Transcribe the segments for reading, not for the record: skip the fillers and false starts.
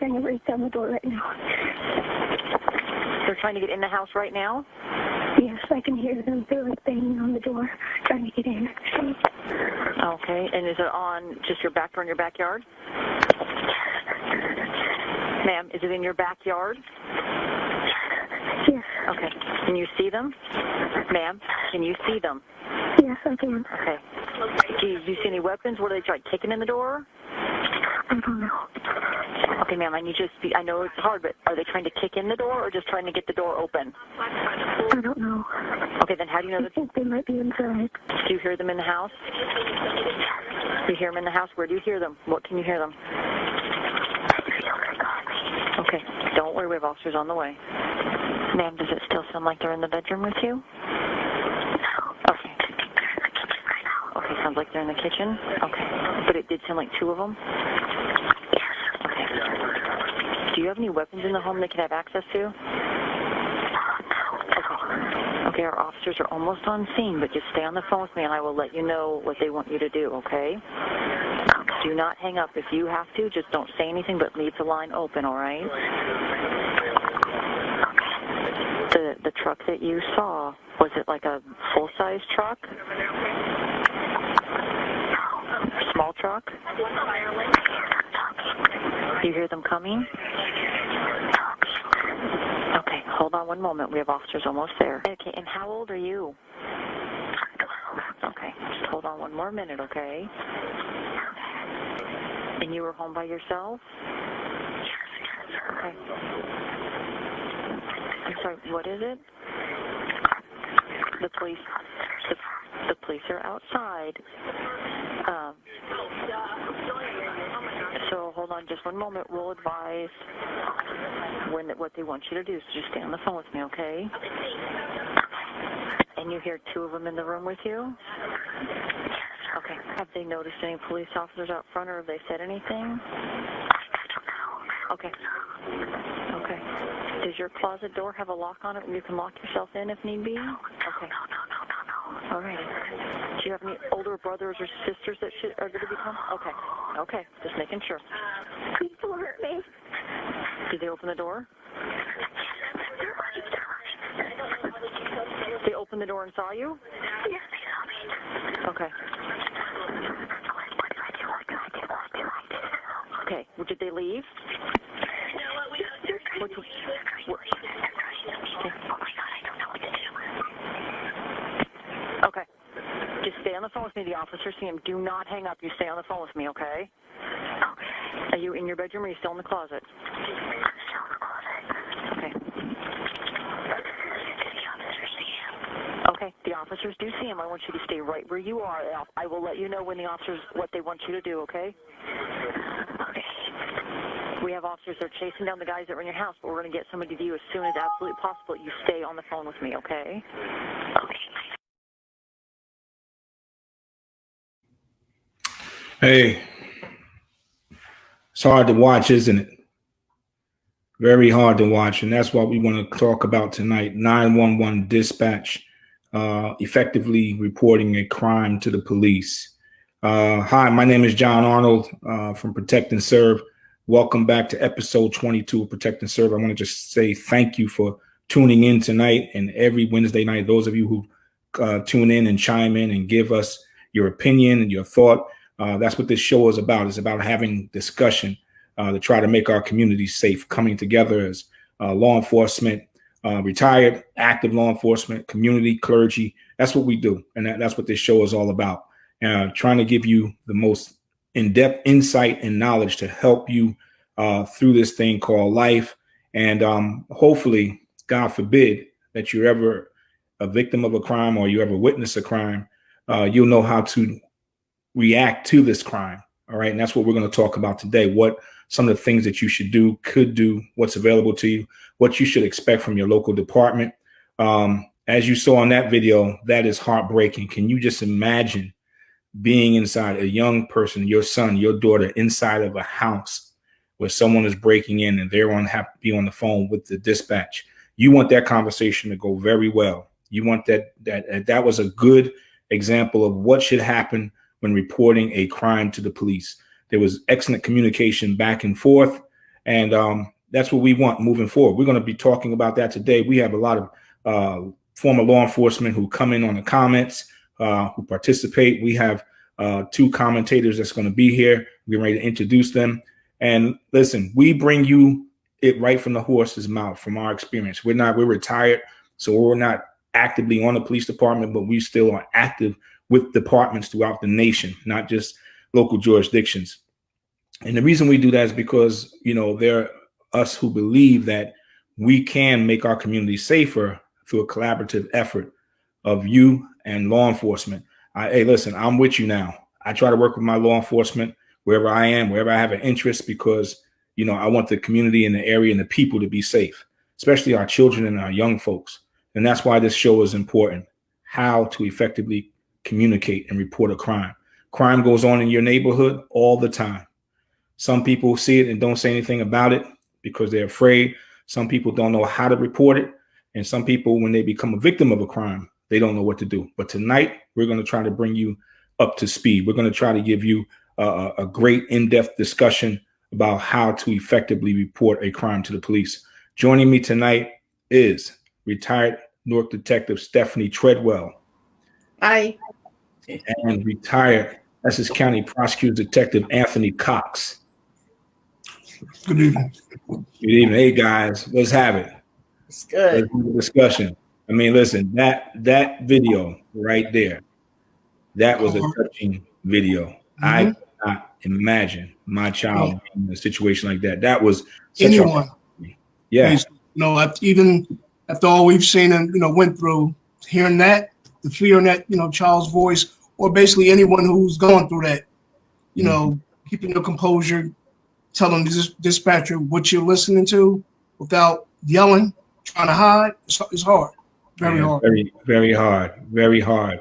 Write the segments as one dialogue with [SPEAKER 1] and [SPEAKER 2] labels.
[SPEAKER 1] trying to break down the door right now.
[SPEAKER 2] They're trying to get in the house right now?
[SPEAKER 1] Yes, I can hear them. They're like banging on the door, trying to get in.
[SPEAKER 2] Okay, and is it on just your back door in your backyard? Ma'am, is it in your backyard?
[SPEAKER 1] Yes.
[SPEAKER 2] Okay. Can you see them? Ma'am, can you see them?
[SPEAKER 1] Yes, I can.
[SPEAKER 2] Okay. Do you see any weapons? What are they trying, kicking in the door?
[SPEAKER 1] I don't know.
[SPEAKER 2] Okay, ma'am, I need you to speak. I know it's hard, but are they trying to kick in the door or just trying to get the door open?
[SPEAKER 1] I don't know.
[SPEAKER 2] Okay, then how do you know
[SPEAKER 1] I
[SPEAKER 2] that?
[SPEAKER 1] think they might be inside.
[SPEAKER 2] Do you hear them in the house? Do you hear them in the house? Where do you hear them? What can you hear them? Okay, don't worry, we have officers on the way. Ma'am, does it still sound like they're in the bedroom with you? Okay. Okay, sounds like they're in the kitchen? Okay. But it did sound like two of them? Okay. Do you have any weapons in the home they could have access to? Okay. Okay, our officers are almost on scene, but just stay on the phone with me and I will let you know what they want you to do, okay? Do not hang up. If you have to, just don't say anything, but leave the line open, all right? The truck that you saw, was it like a full-size truck? Small truck? You hear them coming? Okay, hold on one moment. We have officers almost there. Okay, and how old are you? Okay, just hold on one more minute, okay? And you were home by yourself? Okay. I'm sorry, what is it? The police are outside. So hold on just one moment. We'll advise what they want you to do. So just stay on the phone with me, okay? And you hear two of them in the room with you? Okay. Have they noticed any police officers out front, or have they said anything? Okay. Okay. Does your closet door have a lock on it and you can lock yourself in if need be? Okay. All right. Do you have any older brothers or sisters that are going to be home? Okay. Okay. Just making sure.
[SPEAKER 1] Please don't hurt me.
[SPEAKER 2] Did they open the door? They opened the door and saw you?
[SPEAKER 1] Yes, they saw me.
[SPEAKER 2] Okay. Okay. Well, did they leave? What, okay. Okay. Just stay on the phone with me. The officers see him. Do not hang up. You stay on the phone with me, okay? Okay. Are you in your bedroom or are you still in the closet? Okay. Okay. The officers do see him. I want you to stay right where you are. I will let you know when the officers, what they want you to do, okay? Okay. We have officers that are chasing down the guys that were in your house, but we're going to get somebody to you as soon as absolutely possible. You stay on the phone with me, okay? Okay.
[SPEAKER 3] Hey, it's hard to watch, isn't it? Very hard to watch, and that's what we want to talk about tonight. 911 dispatch, effectively reporting a crime to the police. Hi, my name is John Arnold from Protect and Serve. Welcome back to episode 22 of Protect and Serve. I want to just say thank you for tuning in tonight and every Wednesday night. Those of you who tune in and chime in and give us your opinion and your thought. That's what this show is about. It's about having discussion to try to make our community safe, coming together as law enforcement, retired, active law enforcement, community, clergy. That's what we do. And that's what this show is all about. Trying to give you the most in-depth insight and knowledge to help you through this thing called life. And hopefully, God forbid, that you're ever a victim of a crime or you ever witness a crime, you'll know how to react to this crime. All right. And that's what we're going to talk about today. What some of the things that you should do, could do, what's available to you, what you should expect from your local department. As you saw in that video, that is heartbreaking. Can you just imagine being inside, a young person, your son, your daughter, inside of a house where someone is breaking in and they're going to have to be on the phone with the dispatch? You want that conversation to go very well. You want that was a good example of what should happen when reporting a crime to the police. There was excellent communication back and forth. And that's what we want moving forward. We're going to be talking about that today. We have a lot of former law enforcement who come in on the comments, who participate. We have 2 commentators that's going to be here. We're ready to introduce them. And listen, we bring you it right from the horse's mouth, from our experience. We're retired, so we're not actively on the police department, but we still are active with departments throughout the nation, not just local jurisdictions. And the reason we do that is because, there are us who believe that we can make our community safer through a collaborative effort of you and law enforcement. Hey, listen, I'm with you now. I try to work with my law enforcement wherever I am, wherever I have an interest, because, I want the community and the area and the people to be safe, especially our children and our young folks. And that's why this show is important, how to effectively communicate and report a crime. Crime goes on in your neighborhood all the time. Some people see it and don't say anything about it because they're afraid. Some people don't know how to report it. And some people, when they become a victim of a crime, they don't know what to do. But tonight, we're going to try to bring you up to speed. We're going to try to give you a great in-depth discussion about how to effectively report a crime to the police. Joining me tonight is retired Newark Detective Stephanie Treadwell.
[SPEAKER 4] Hi.
[SPEAKER 3] And retired Essex County Prosecutor Detective Anthony Cox.
[SPEAKER 5] Good evening.
[SPEAKER 3] Good evening. Hey, guys, let's have it.
[SPEAKER 4] It's good.
[SPEAKER 3] Let's do the discussion. I mean, listen, that video right there, that was a touching video. Mm-hmm. I cannot imagine my child being in a situation like that. That was such
[SPEAKER 5] anyone.
[SPEAKER 3] Yeah.
[SPEAKER 5] Even after all we've seen and went through, hearing that, the fear in that child's voice, or basically anyone who's gone through that, keeping your composure, telling the dispatcher what you're listening to without yelling, trying to hide, it's hard. Very hard.
[SPEAKER 3] Very, very hard. Very hard.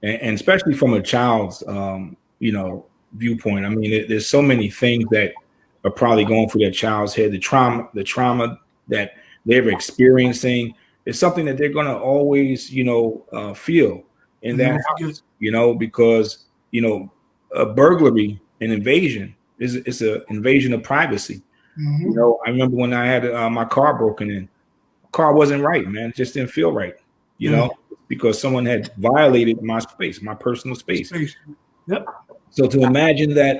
[SPEAKER 3] And especially from a child's, viewpoint. I mean, there's so many things that are probably going through that child's head. The trauma that they're experiencing is something that they're going to always, feel in that house, because, a burglary, an invasion is an invasion of privacy. Mm-hmm. I remember when I had my car broken in. Car wasn't right, man. It just didn't feel right, because someone had violated my space, my personal space.
[SPEAKER 5] Yep.
[SPEAKER 3] So to imagine that,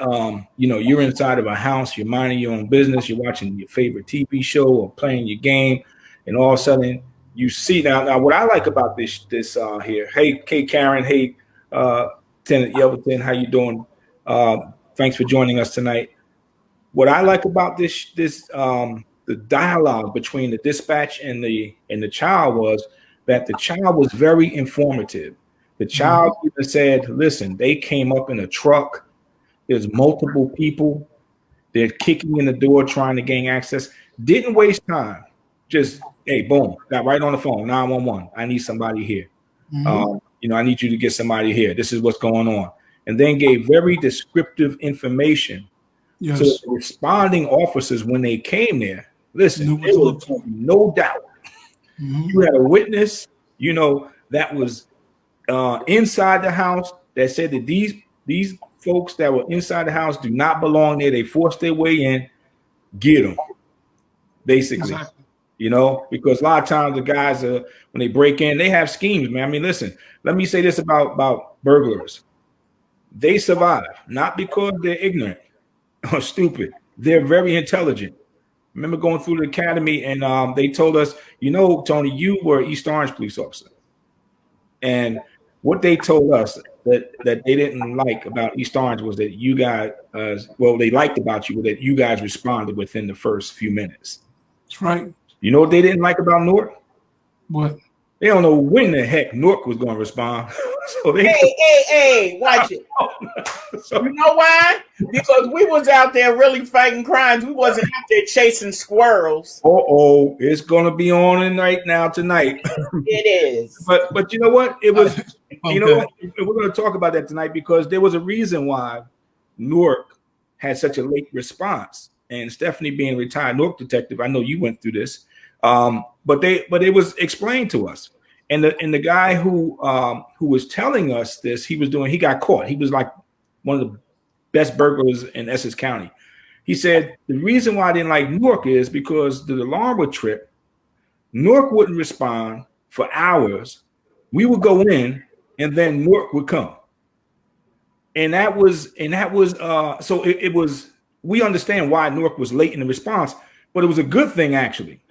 [SPEAKER 3] you're inside of a house, you're minding your own business, you're watching your favorite TV show or playing your game, and all of a sudden you see now what I like about this here. Hey, Karen. Hey, Lieutenant Yelverton, how you doing? Thanks for joining us tonight. What I like about this the dialogue between the dispatch and the child was that the child was very informative. The child even said, listen, they came up in a truck. There's multiple people. They're kicking in the door, trying to gain access. Didn't waste time. Just, hey, boom, got right on the phone, 911. I need somebody here. Mm-hmm. I need you to get somebody here. This is what's going on. And then gave very descriptive information. Yes. So the responding officers, when they came there, listen, there was no doubt. Mm-hmm. You had a witness, that was inside the house that said that these folks that were inside the house do not belong there. They forced their way in. Get them, basically. Exactly. Because a lot of times the guys when they break in, they have schemes, man. I mean, listen, let me say this about burglars. They survive not because they're ignorant or stupid. They're very intelligent. Remember going through the academy and they told us, Tony, you were an East Orange police officer. And what they told us that they didn't like about East Orange was that you guys, they liked about you was that you guys responded within the first few minutes.
[SPEAKER 5] That's right.
[SPEAKER 3] You know what they didn't like about Newark?
[SPEAKER 5] What?
[SPEAKER 3] They don't know when the heck Newark was going to respond. So
[SPEAKER 4] hey, watch it. So, you know why? Because we was out there really fighting crimes. We wasn't out there chasing squirrels.
[SPEAKER 3] It's going to be on right now tonight.
[SPEAKER 4] It is.
[SPEAKER 3] But you know what? It was, okay. We're going to talk about that tonight because there was a reason why Newark had such a late response. And Stephanie being a retired Newark detective, I know you went through this. But it was explained to us. And the guy who was telling us this, he got caught. He was like one of the best burglars in Essex County. He said the reason why I didn't like Newark is because the alarm would trip. Newark wouldn't respond for hours. We would go in, and then Newark would come. And that was so it was. We understand why Newark was late in the response, but it was a good thing actually.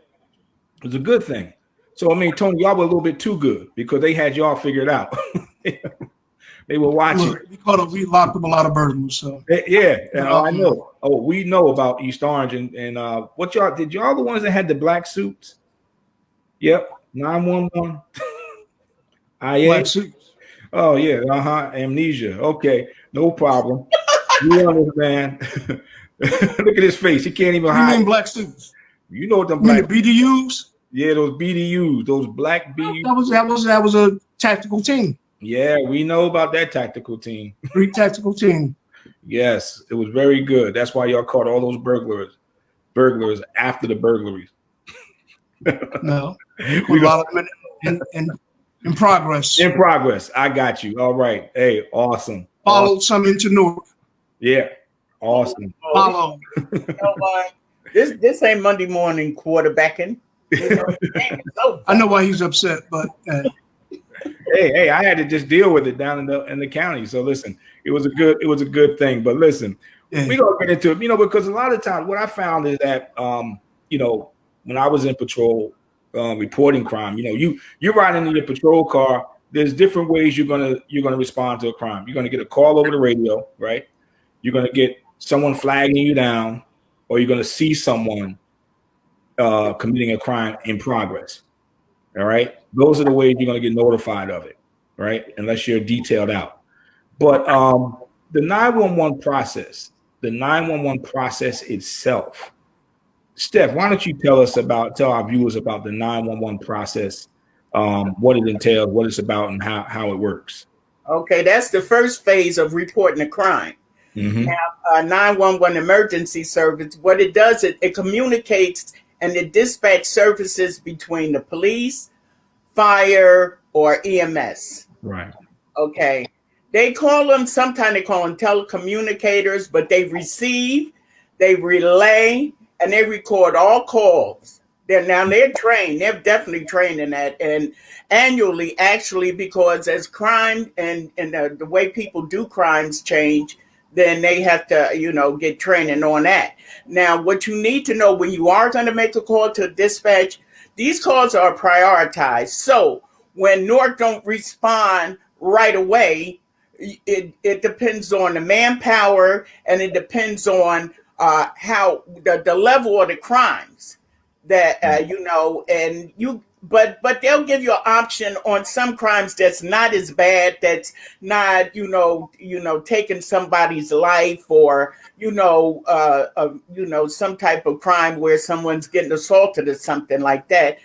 [SPEAKER 3] It was a good thing. So I mean, Tony, y'all were a little bit too good because they had y'all figured out. They were watching.
[SPEAKER 5] We locked up a lot of burglars. So
[SPEAKER 3] yeah, I know. Oh, we know about East Orange and what y'all did. Y'all the ones that had the black suits? Yep, 911.
[SPEAKER 5] Black suits.
[SPEAKER 3] Oh yeah, amnesia. Okay, no problem. You understand? Look at his face. He can't even hide.
[SPEAKER 5] You mean black suits?
[SPEAKER 3] You know what them
[SPEAKER 5] black
[SPEAKER 3] BDUs? Yeah, those BDUs, those black BDUs.
[SPEAKER 5] That was a tactical team.
[SPEAKER 3] Yeah, we know about that tactical team.
[SPEAKER 5] Great tactical team.
[SPEAKER 3] Yes, it was very good. That's why y'all caught all those burglars after the burglaries.
[SPEAKER 5] No, we got a lot of them in progress.
[SPEAKER 3] In progress. I got you. All right. Hey, awesome.
[SPEAKER 5] Followed some into Newark.
[SPEAKER 3] Yeah, awesome.
[SPEAKER 5] Follow.
[SPEAKER 4] You know what? This ain't Monday morning quarterbacking.
[SPEAKER 5] I know why he's upset, but
[SPEAKER 3] hey, I had to just deal with it down in the county. So listen, it was a good thing. But listen, we gonna get into it, because a lot of times what I found is that when I was in patrol reporting crime, you're riding in your patrol car. There's different ways you're gonna respond to a crime. You're gonna get a call over the radio, right? You're gonna get someone flagging you down, or you're gonna see someone committing a crime in progress. All right. Those are the ways you're going to get notified of it, right? Unless you're detailed out. But the 911 process itself, Steph, why don't you tell our viewers about the 911 process, what it entails, what it's about, and how it works.
[SPEAKER 4] Okay, that's the first phase of reporting a crime.
[SPEAKER 3] Mm-hmm.
[SPEAKER 4] Now, 911 emergency service, what it does, it communicates and it dispatch services between the police, fire, or EMS.
[SPEAKER 3] Right.
[SPEAKER 4] Okay. Sometimes they call them telecommunicators, but they receive, they relay, and they record all calls. They're trained. They're definitely trained in that. And annually, actually, because as crime and the way people do crimes change, then they have to, get training on that. Now, what you need to know when you are going to make a call to dispatch, these calls are prioritized. So when Newark don't respond right away, it depends on the manpower, and it depends on how the level of the crimes that but they'll give you an option on some crimes that's not as bad, that's not taking somebody's life, or some type of crime where someone's getting assaulted or something like that.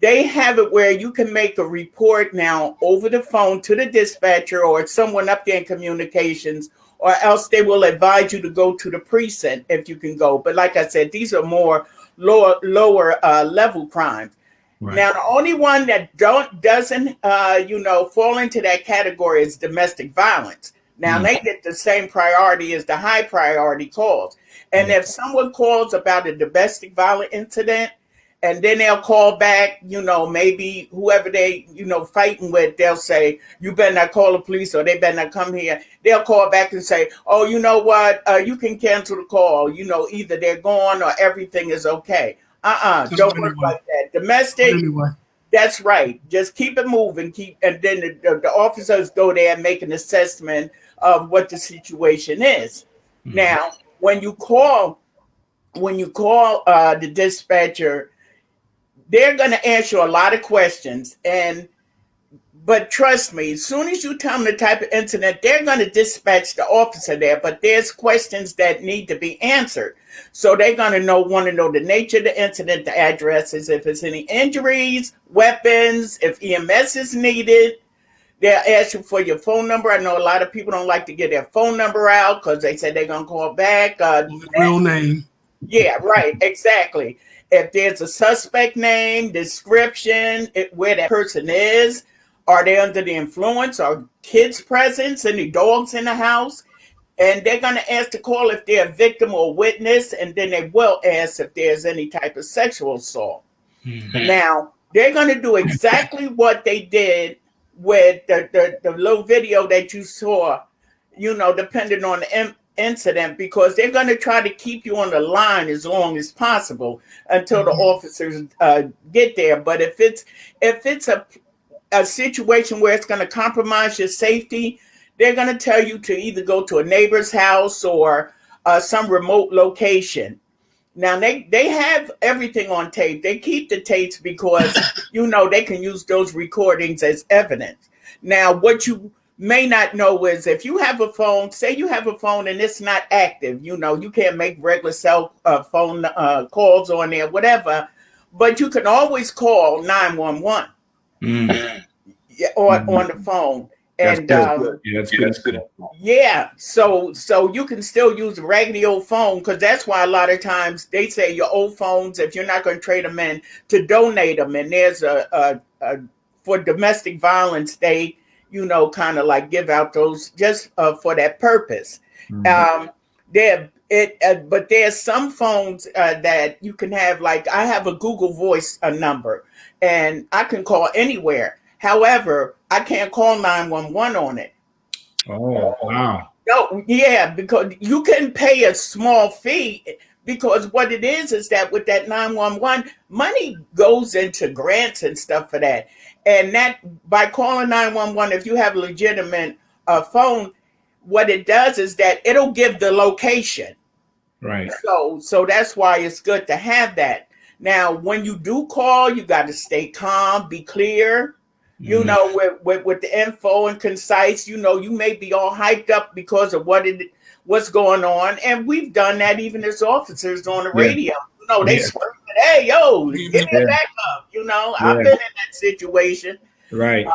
[SPEAKER 4] They have it where you can make a report now over the phone to the dispatcher or someone up there in communications, or else they will advise you to go to the precinct if you can go. But like I said, these are more lower level crimes. Right. Now, the only one that doesn't fall into that category is domestic violence. Now, they get the same priority as the high priority calls. And if someone calls about a domestic violent incident, and then they'll call back, maybe whoever they, fighting with, they'll say, you better not call the police, or they better not come here. They'll call back and say, oh, you know what? You can cancel the call. Either they're gone or everything is okay. Don't work like that. Domestic, that's right. Just keep it moving. And then the officers go there and make an assessment of what the situation is. Mm-hmm. Now, when you call the dispatcher, they're going to answer a lot of questions. But trust me, as soon as you tell them the type of incident, they're going to dispatch the officer there. But there's questions that need to be answered. So they're going to want to know the nature of the incident, the addresses, if it's any injuries, weapons, if EMS is needed. They'll ask you for your phone number. I know a lot of people don't like to get their phone number out because they say they're going to call back.
[SPEAKER 5] Real name.
[SPEAKER 4] Yeah, right. Exactly. If there's a suspect name, description, where that person is, are they under the influence? Are kids present? Any dogs in the house? And they're going to ask the call if they're a victim or witness, and then they will ask if there's any type of sexual assault. Mm-hmm. Now, they're going to do exactly what they did with the little video that you saw, you know, depending on the incident, because they're going to try to keep you on the line as long as possible until the officers get there. But if it's a situation where it's going to compromise your safety, they're going to tell you to either go to a neighbor's house or some remote location. Now, they have everything on tape. They keep the tapes because, you know, they can use those recordings as evidence. Now, what you may not know is if you have a phone, say you have a phone and it's not active, you know, you can't make regular cell phone calls on there, whatever, but you can always call 911 on the phone. And
[SPEAKER 3] that's good.
[SPEAKER 4] Yeah, so you can still use a raggedy old phone, because that's why a lot of times they say your old phones, if you're not going to trade them in, to donate them. And there's a for domestic violence, they, you know, kind of like give out those just for that purpose. Mm-hmm. But there's some phones that you can have, like I have a Google Voice number, and I can call anywhere. However, I can't call 911 on it.
[SPEAKER 3] Oh, wow.
[SPEAKER 4] No, yeah, because you can pay a small fee, because what it is that with that 911, money goes into grants and stuff for that. And that by calling 911, if you have a legitimate phone, what it does is that it'll give the location.
[SPEAKER 3] Right.
[SPEAKER 4] So that's why it's good to have that. Now, when you do call, you got to stay calm, be clear. You know, with the info and concise, you know, you may be all hyped up because of what's going on. And we've done that even as officers on the radio. You know, they scream, hey, yo, give me a backup. You know, I've been in that situation.
[SPEAKER 3] Right.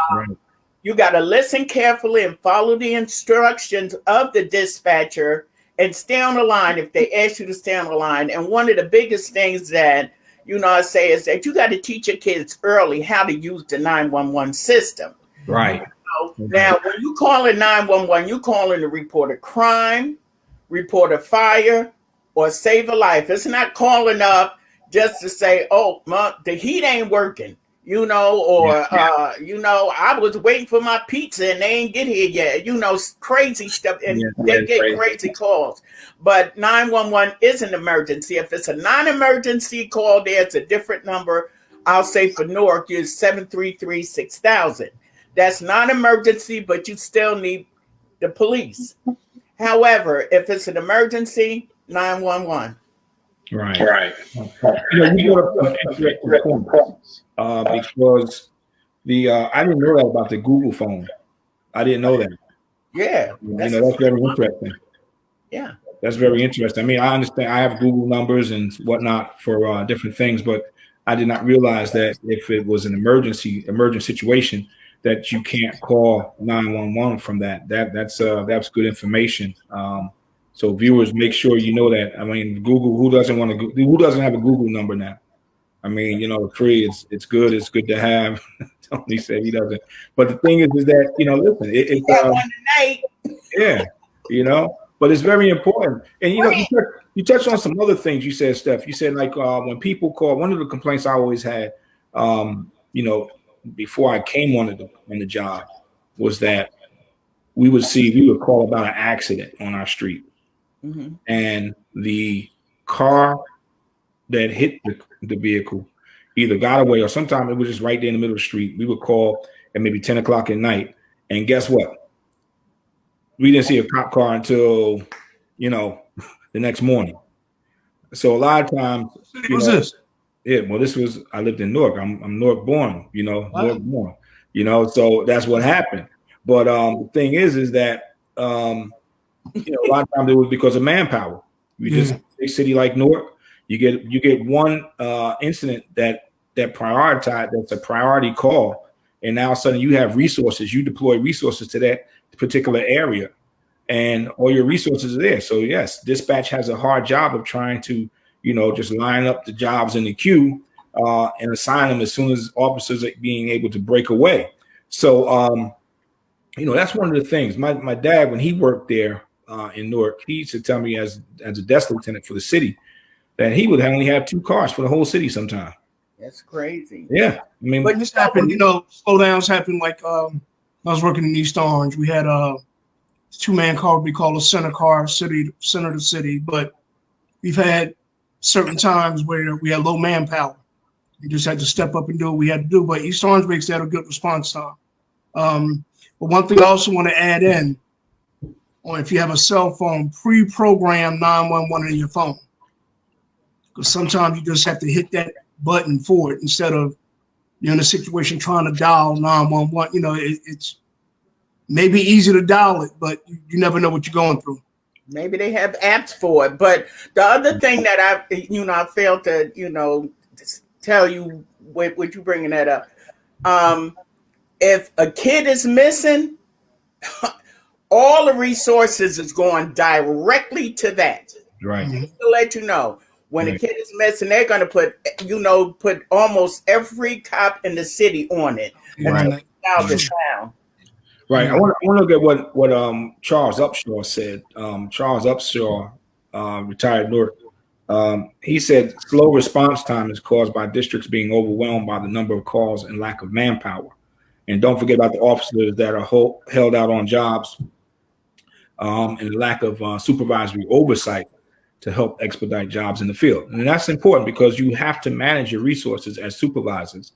[SPEAKER 4] You got to listen carefully and follow the instructions of the dispatcher and stay on the line if they ask you to stay on the line. And one of the biggest things that, you know, I say is that you got to teach your kids early how to use the 911 system.
[SPEAKER 3] Right.
[SPEAKER 4] Now, when you call in 911, you call in to report a crime, report a fire, or save a life. It's not calling up just to say, oh, the heat ain't working, you know, or, you know, I was waiting for my pizza and they ain't get here yet, you know, crazy stuff. And they get crazy calls. But 911 is an emergency. If it's a non-emergency call, there's a different number. I'll say for Newark, use 733-6000. That's non-emergency, but you still need the police. However, if it's an emergency, 911.
[SPEAKER 3] Right. You brought up interesting points, because I didn't know that about the Google phone. I didn't know that.
[SPEAKER 4] Yeah.
[SPEAKER 3] That's very interesting.
[SPEAKER 4] Yeah.
[SPEAKER 3] That's very interesting. I mean, I understand I have Google numbers and whatnot for different things, but I did not realize that if it was an emergent situation, that you can't call 911 from that. That's good information. So viewers, make sure you know that. I mean, Google, who doesn't have a Google number now? I mean, you know, free. It's good. It's good to have. Tony said he doesn't. But the thing is that, you know, listen, yeah, you know, but it's very important. And you know, you touched on some other things. You said, Steph. You said like when people call. One of the complaints I always had, you know, before I came on the job, was that we would call about an accident on our street. Mm-hmm. And the car that hit the vehicle either got away, or sometimes it was just right there in the middle of the street. We would call at maybe 10 o'clock at night, and guess what? We didn't see a cop car until, you know, the next morning. So a lot of times,
[SPEAKER 5] this?
[SPEAKER 3] Yeah, well, I lived in Newark. I'm Newark born, you know, wow. Newark born, you know, so that's what happened. But the thing is that you know, a lot of times it was because of manpower. You just a city like Newark, you get one incident that's a priority call, and now all of a sudden you have resources. You deploy resources to that particular area, and all your resources are there. So yes, dispatch has a hard job of trying to, you know, just line up the jobs in the queue and assign them as soon as officers are being able to break away. So you know, that's one of the things. My dad, when he worked there, in Newark. He used to tell me as a desk lieutenant for the city that he would only have 2 cars for the whole city sometime.
[SPEAKER 4] That's crazy.
[SPEAKER 3] Yeah, I mean,
[SPEAKER 5] but this happened. Slowdowns happen. Like I was working in East Orange. We had a 2-man car we call a center car, center of the city. But we've had certain times where we had low manpower. We just had to step up and do what we had to do. But East Orange makes that a good response time. But one thing I also want to add in, or if you have a cell phone, pre-program 911 in your phone. Because sometimes you just have to hit that button for it instead of you're in a situation trying to dial 911. It's maybe easy to dial it, but you never know what you're going through.
[SPEAKER 4] Maybe they have apps for it. But the other thing that I failed to, tell you with you bringing that up. If a kid is missing, all the resources is going directly to that.
[SPEAKER 3] right.
[SPEAKER 4] Just to let you know, when a kid is missing, they're going to put almost every cop in the city on it.
[SPEAKER 3] Right.
[SPEAKER 4] Now the sound.
[SPEAKER 3] Right. I want to look at what Charles Upshaw said. Charles Upshaw, retired Newark. He said slow response time is caused by districts being overwhelmed by the number of calls and lack of manpower. And don't forget about the officers that are held out on jobs and the lack of supervisory oversight to help expedite jobs in the field. And that's important because you have to manage your resources as supervisors.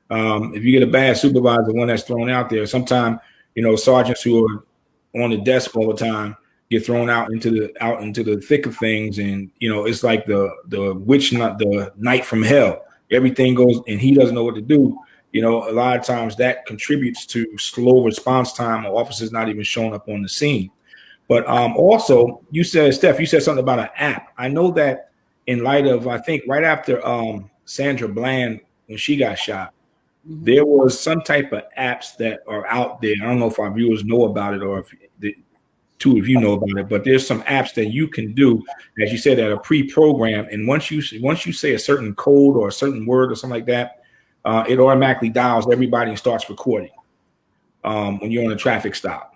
[SPEAKER 3] If you get a bad supervisor, one that's thrown out there, sometimes, sergeants who are on the desk all the time get thrown out into the thick of things. And, it's like the night from hell. Everything goes and he doesn't know what to do. A lot of times that contributes to slow response time or officers not even showing up on the scene. But also, Steph, you said something about an app. I know that in light of, I think right after Sandra Bland, when she got shot, there was some type of apps that are out there. I don't know if our viewers know about it or if the two of you know about it, but there's some apps that you can do, as you said, that are pre-programmed. And once you say a certain code or a certain word or something like that, it automatically dials everybody and starts recording when you're on a traffic stop.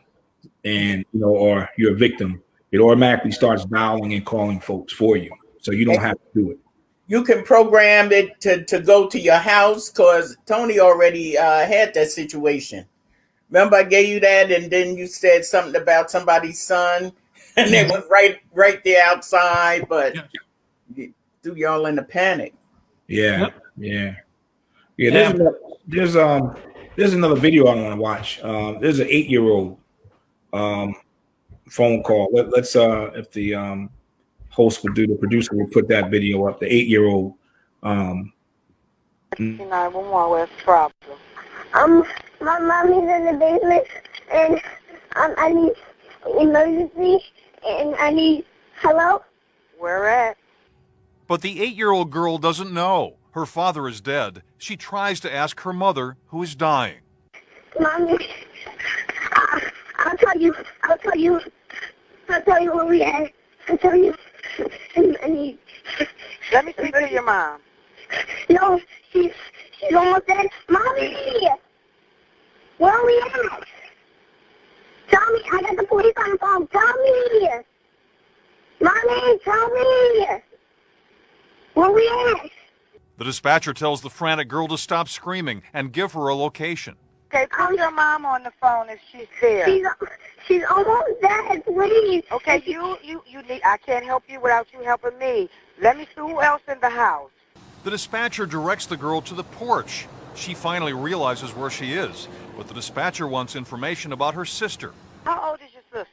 [SPEAKER 3] And or you're a victim, it automatically starts dialing and calling folks for you, so you don't have to do it.
[SPEAKER 4] You can program it to go to your house because Tony already had that situation. Remember, I gave you that, and then you said something about somebody's son, and it was right there outside, but it threw y'all in a panic.
[SPEAKER 3] Yeah. There's another video I want to watch. There's an 8-year-old. Phone call. Let's if the host will do, the producer will put that video up. The 8-year-old.
[SPEAKER 6] 911, what's the problem?
[SPEAKER 1] My mommy's in the basement, and I need emergency, and I need hello.
[SPEAKER 6] Where at?
[SPEAKER 7] But the 8-year-old girl doesn't know. Her father is dead. She tries to ask her mother, who is dying.
[SPEAKER 1] Mommy, I'll tell you where we at. I'll tell you. I need.
[SPEAKER 6] Let me speak to your mom.
[SPEAKER 1] No, she's almost dead. Mommy, where are we at? Tell me. I got the police on the phone. Tell me. Mommy, tell me. Where we at?
[SPEAKER 7] The dispatcher tells the frantic girl to stop screaming and give her a location.
[SPEAKER 6] Okay, put your mom on the phone if she's there.
[SPEAKER 1] She's almost dead, please.
[SPEAKER 6] Okay, you need. I can't help you without you helping me. Let me see who else in the house.
[SPEAKER 7] The dispatcher directs the girl to the porch. She finally realizes where she is, but the dispatcher wants information about her sister.
[SPEAKER 6] How old is your sister?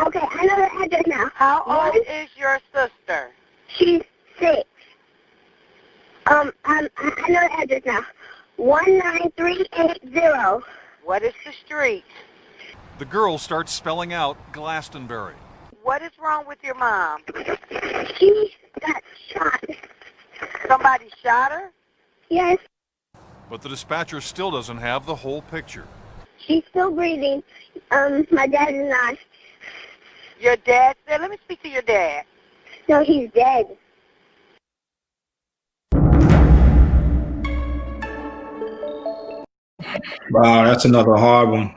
[SPEAKER 1] Okay, I know the address now.
[SPEAKER 6] How old is your sister?
[SPEAKER 1] She's 6. I know the address now. 19380.
[SPEAKER 6] What is the street?
[SPEAKER 7] The girl starts spelling out Glastonbury.
[SPEAKER 6] What is wrong with your mom?
[SPEAKER 1] She got shot.
[SPEAKER 6] Somebody shot her?
[SPEAKER 1] Yes.
[SPEAKER 7] But the dispatcher still doesn't have the whole picture.
[SPEAKER 1] She's still breathing. My dad is not.
[SPEAKER 6] Your dad said, let me speak to your dad.
[SPEAKER 1] No, he's dead.
[SPEAKER 3] Wow, that's another hard one.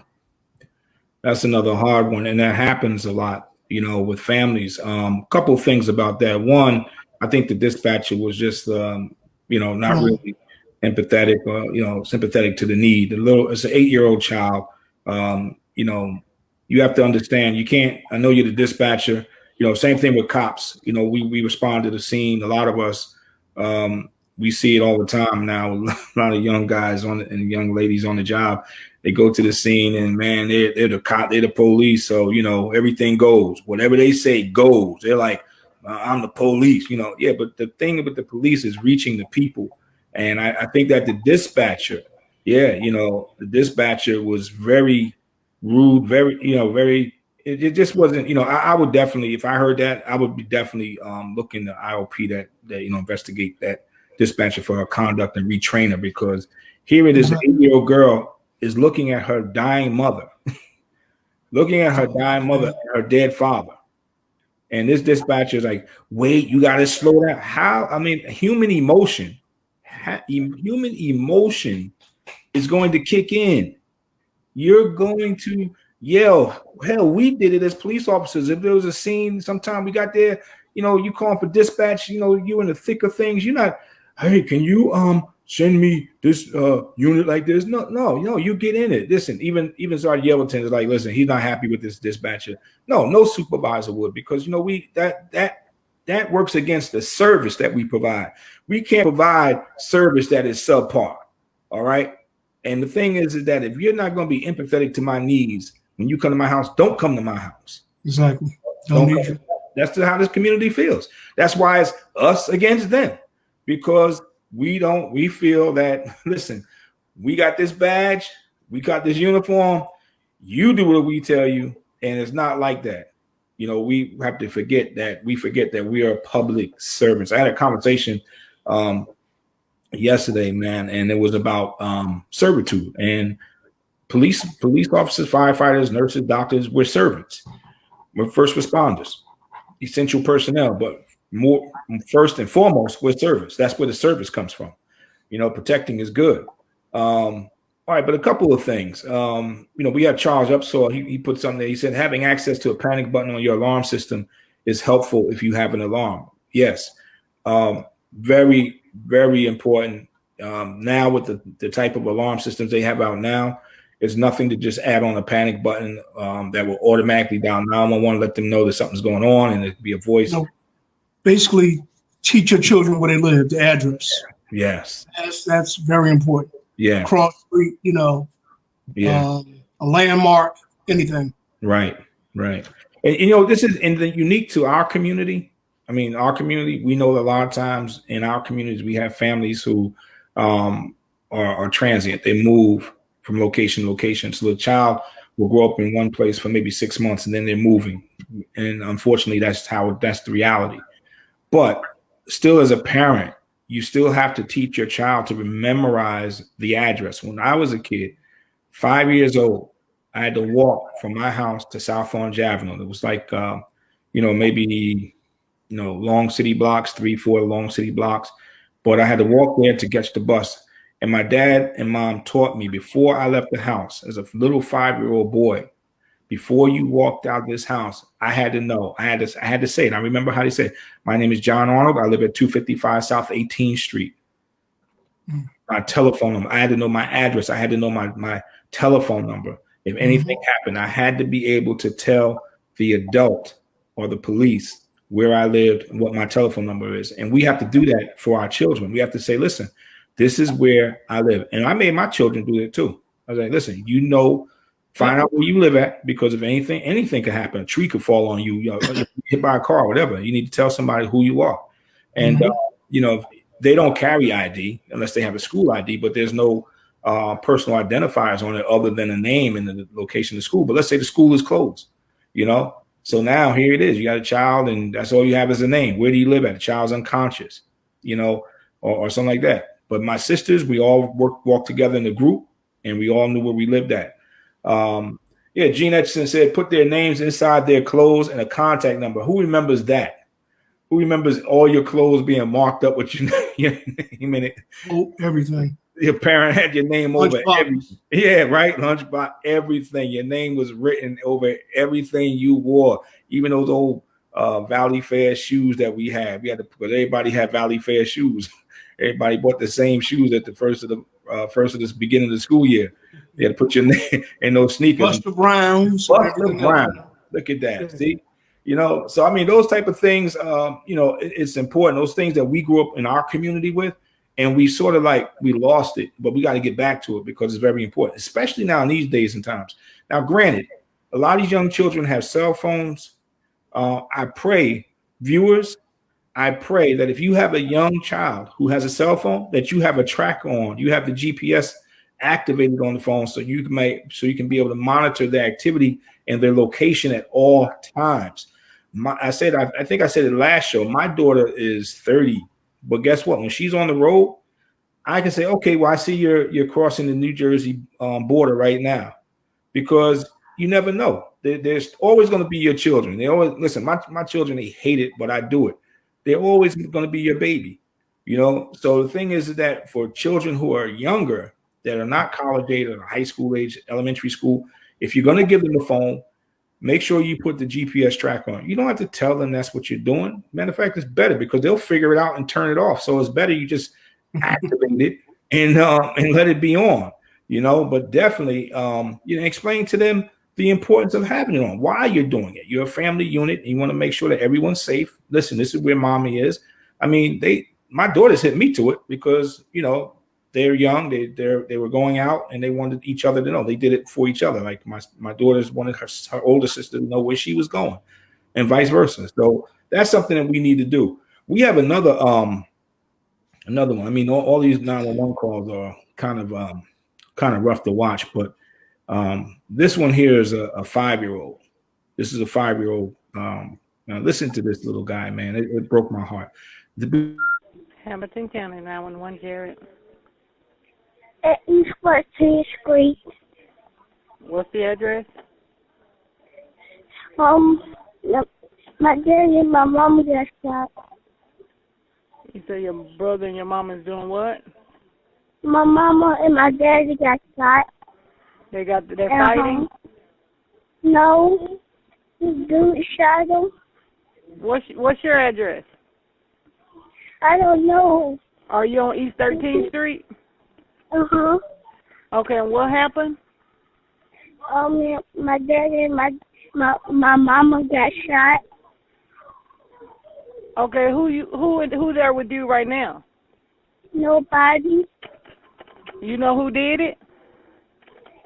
[SPEAKER 3] And that happens a lot. with families. A couple of things about that. One, I think the dispatcher was just, not really empathetic or, sympathetic to the need. It's an 8-year-old child. You have to understand, you can't, I know you're the dispatcher, same thing with cops. We respond to the scene. A lot of us, we see it all the time now. A lot of young guys and young ladies on the job, they go to the scene and man, they're the cop, they're the police. So, everything goes, whatever they say goes. They're like, I'm the police, Yeah, but the thing with the police is reaching the people. And I think that the dispatcher, the dispatcher was very rude, very, it just wasn't, I would definitely, if I heard that, I would be definitely looking to IOP that investigate that dispatcher for her conduct and retrain her, because here it is, an 8-year-old girl is looking at her dying mother, and her dead father. And this dispatcher is like, wait, you got to slow down. How? I mean, human emotion is going to kick in. You're going to yell. Hell, we did it as police officers. If there was a scene, sometime we got there, you calling for dispatch, you in the thick of things. You're not, hey, can you send me this unit like this? No, you get in it. Listen, even Sergeant Yelverton is like, listen, he's not happy with this dispatcher. No supervisor would, because that works against the service that we provide. We can't provide service that is subpar. All right. And the thing is that if you're not going to be empathetic to my needs when you come to my house, don't come to my house.
[SPEAKER 5] Exactly.
[SPEAKER 3] That's how this community feels. That's why it's us against them, because we feel that, listen, we got this badge, we got this uniform, you do what we tell you, and it's not like that. We have to forget that we are public servants. I had a conversation yesterday, man, and it was about servitude, and police officers, firefighters, nurses, doctors, we're servants. We're first responders, essential personnel, but more first and foremost, we're servants. That's where the service comes from. Protecting is good. All right, but a couple of things. We have Charles Upsaw. He put something there. He said having access to a panic button on your alarm system is helpful if you have an alarm. Yes, very, very important. Now with the type of alarm systems they have out now, it's nothing to just add on a panic button that will automatically dial 911, let them know that something's going on, and it be a voice.
[SPEAKER 5] Basically, teach your children where they live, the address.
[SPEAKER 3] Yes,
[SPEAKER 5] that's very important.
[SPEAKER 3] Yeah,
[SPEAKER 5] cross street, a landmark, anything.
[SPEAKER 3] Right. And this is unique to our community. I mean, our community, we know that a lot of times in our communities we have families who are transient. They move from location to location. So the child will grow up in one place for maybe 6 months and then they're moving. And unfortunately, that's the reality. But still, as a parent, you still have to teach your child to memorize the address. When I was a kid, 5 years old, I had to walk from my house to South Orange Avenue. It was like, maybe, long city blocks, 3-4 long city blocks. But I had to walk there to catch the bus. And my dad and mom taught me before I left the house as a little 5-year-old boy, before you walked out this house, I had to know. I had to say it. I remember how they said, my name is John Arnold. I live at 255 South 18th Street. My telephone number. I had to know my address. I had to know my telephone number. If anything happened, I had to be able to tell the adult or the police where I lived and what my telephone number is. And we have to do that for our children. We have to say, listen, this is where I live. And I made my children do it too. I was like, listen, find out where you live at, because if anything could happen. A tree could fall on you, hit by a car, whatever. You need to tell somebody who you are. And, they don't carry ID unless they have a school ID, but there's no personal identifiers on it other than a name and the location of the school. But let's say the school is closed, So now here it is. You got a child and that's all you have is a name. Where do you live at? The child's unconscious, or something like that. But my sisters, we all walked together in a group and we all knew where we lived at. Gene Etchison said, put their names inside their clothes and a contact number. Who remembers that? Who remembers all your clothes being marked up with your name in it?
[SPEAKER 5] Oh, everything.
[SPEAKER 3] Your parent had your name over everything.
[SPEAKER 5] Lunchbox.
[SPEAKER 3] Yeah, right. Lunchbox, everything. Your name was written over everything you wore, even those old Valley Fair shoes that we had. We had to because everybody had Valley Fair shoes. Everybody bought the same shoes at the first of this beginning of the school year. They had to put your name in those sneakers.
[SPEAKER 5] Buster Browns and
[SPEAKER 3] Buster
[SPEAKER 5] everything else.
[SPEAKER 3] Brown. Look at that. See, so I mean, those type of things, it's important. Those things that we grew up in our community with, and we sort of like we lost it, but we got to get back to it because it's very important, especially now in these days and times. Now, granted, a lot of these young children have cell phones. I pray, viewers, I pray that if you have a young child who has a cell phone, that you have a tracker on, you have the GPS activated on the phone, so you can be able to monitor their activity and their location at all times. I think I said it last show. My daughter is 30, but guess what? When she's on the road, I can say, okay, well, I see you're crossing the New Jersey border right now, because you never know. There's always going to be your children. They always listen. My children, they hate it, but I do it. They're always going to be your baby, So the thing is that for children who are younger, that are not college age or high school age, elementary school, if you're going to give them a phone, make sure you put the GPS tracker on. You don't have to tell them that's what you're doing. Matter of fact, it's better because they'll figure it out and turn it off. So it's better you just activate it and let it be on. But definitely, explain to them the importance of having it on, why you're doing it. You're a family unit, and you want to make sure that everyone's safe. Listen, this is where mommy is. I mean, my daughters hit me to it because, they're young. They were going out and they wanted each other to know. They did it for each other. Like my daughters wanted her older sister to know where she was going, and vice versa. So that's something that we need to do. We have another one. I mean, all these 911 calls are kind of rough to watch, but this one here is a 5-year-old. This is a 5-year-old. Now listen to this little guy, man. It broke my heart.
[SPEAKER 8] Hamilton County 911, Jared.
[SPEAKER 1] At East 14th Street.
[SPEAKER 8] What's the address?
[SPEAKER 1] My daddy and my mom got shot.
[SPEAKER 8] You say your brother and your mama's doing what?
[SPEAKER 1] My mama and my daddy got shot.
[SPEAKER 8] They're fighting?
[SPEAKER 1] No. This dude shot them.
[SPEAKER 8] What's your address?
[SPEAKER 1] I don't know.
[SPEAKER 8] Are you on East 13th Street?
[SPEAKER 1] Uh-huh.
[SPEAKER 8] Okay, and what happened?
[SPEAKER 1] My daddy and my mama got shot.
[SPEAKER 8] Okay, who there with you right now?
[SPEAKER 1] Nobody.
[SPEAKER 8] You know who did it?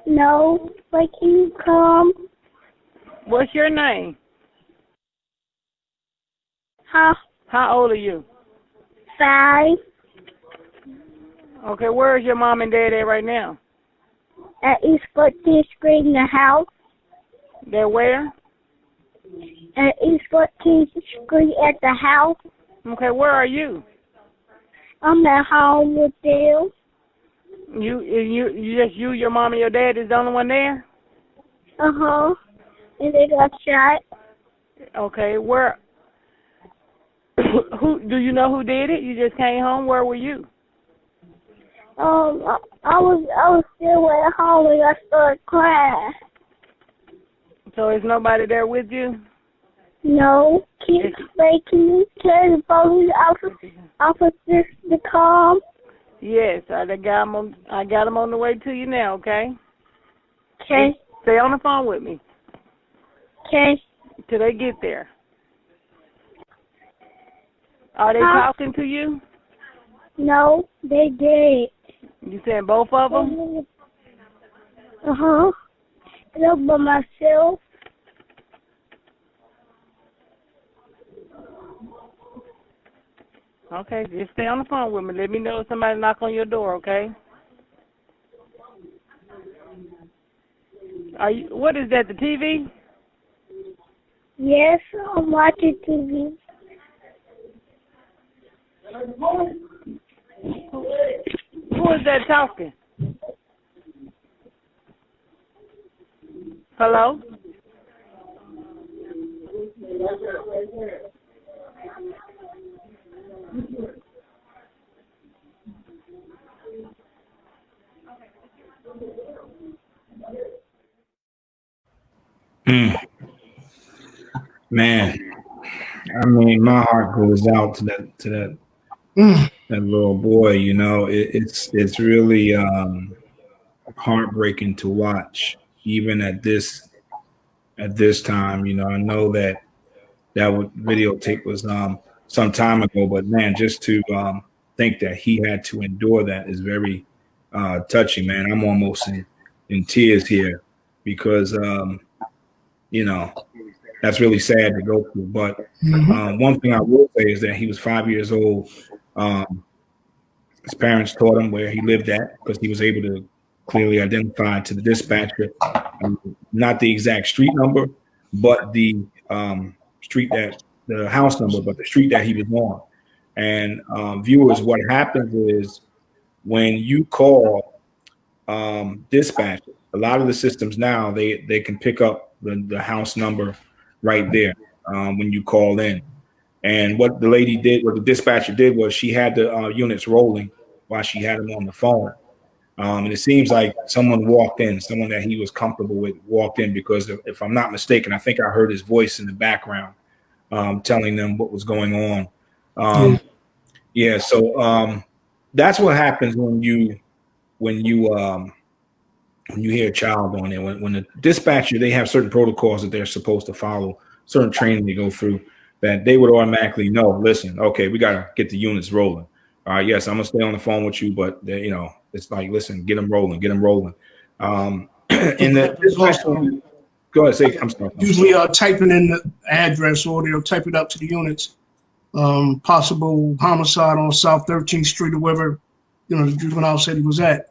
[SPEAKER 1] No, but can you come?
[SPEAKER 8] What's your name?
[SPEAKER 1] Huh?
[SPEAKER 8] How old are you?
[SPEAKER 1] 5.
[SPEAKER 8] Okay, where is your mom and dad at right now?
[SPEAKER 1] At East 14th Street in the house.
[SPEAKER 8] They're where?
[SPEAKER 1] At East 14th Street at the house.
[SPEAKER 8] Okay, where are you?
[SPEAKER 1] I'm at home with them.
[SPEAKER 8] Your mom and your dad is the only one there?
[SPEAKER 1] Uh-huh. And they got shot.
[SPEAKER 8] Okay, where? Who do you know who did it? You just came home. Where were you?
[SPEAKER 1] I was still at home and I started crying.
[SPEAKER 8] So is nobody there with you?
[SPEAKER 1] No. Can you tell the police officers to come?
[SPEAKER 8] Yes, I got them on the way to you now. Okay.
[SPEAKER 1] Okay.
[SPEAKER 8] Stay on the phone with me.
[SPEAKER 1] Okay.
[SPEAKER 8] Till they get there. Are they talking to you?
[SPEAKER 1] No, they did.
[SPEAKER 8] You saying both of them?
[SPEAKER 1] Uh-huh. Hello, by myself.
[SPEAKER 8] Okay, just stay on the phone with me. Let me know if somebody knock on your door, okay? What is that, the TV?
[SPEAKER 1] Yes, I'm watching TV.
[SPEAKER 8] Who is that talking? Hello?
[SPEAKER 3] Man, I mean, my heart goes out to that little boy. You know, it's really heartbreaking to watch, even at this time. You know, I know that videotape was some time ago, but man, just to think that he had to endure that is very touching, man. I'm almost in tears here because you know, that's really sad to go through. But one thing I will say is that he was 5 years old. His parents taught him where he lived at because he was able to clearly identify to the dispatcher, not the exact street number, but the the house number, but the street that he was on. And viewers, what happens is when you call dispatch, a lot of the systems now they can pick up the house number right there when you call in. And what the dispatcher did was she had the units rolling while she had him on the phone. And it seems like someone that he was comfortable with walked in because if I'm not mistaken, I think I heard his voice in the background telling them what was going on. So that's what happens when you hear a child on there. When the dispatcher, they have certain protocols that they're supposed to follow, certain training they go through, that they would automatically know, listen, okay, we got to get the units rolling. All right, yes, I'm going to stay on the phone with you, but, it's like, listen, get them rolling. And the go ahead, say, I'm sorry.
[SPEAKER 5] Usually typing in the address or they'll type it up to the units. Possible homicide on South 13th Street or wherever, the juvenile said he was at.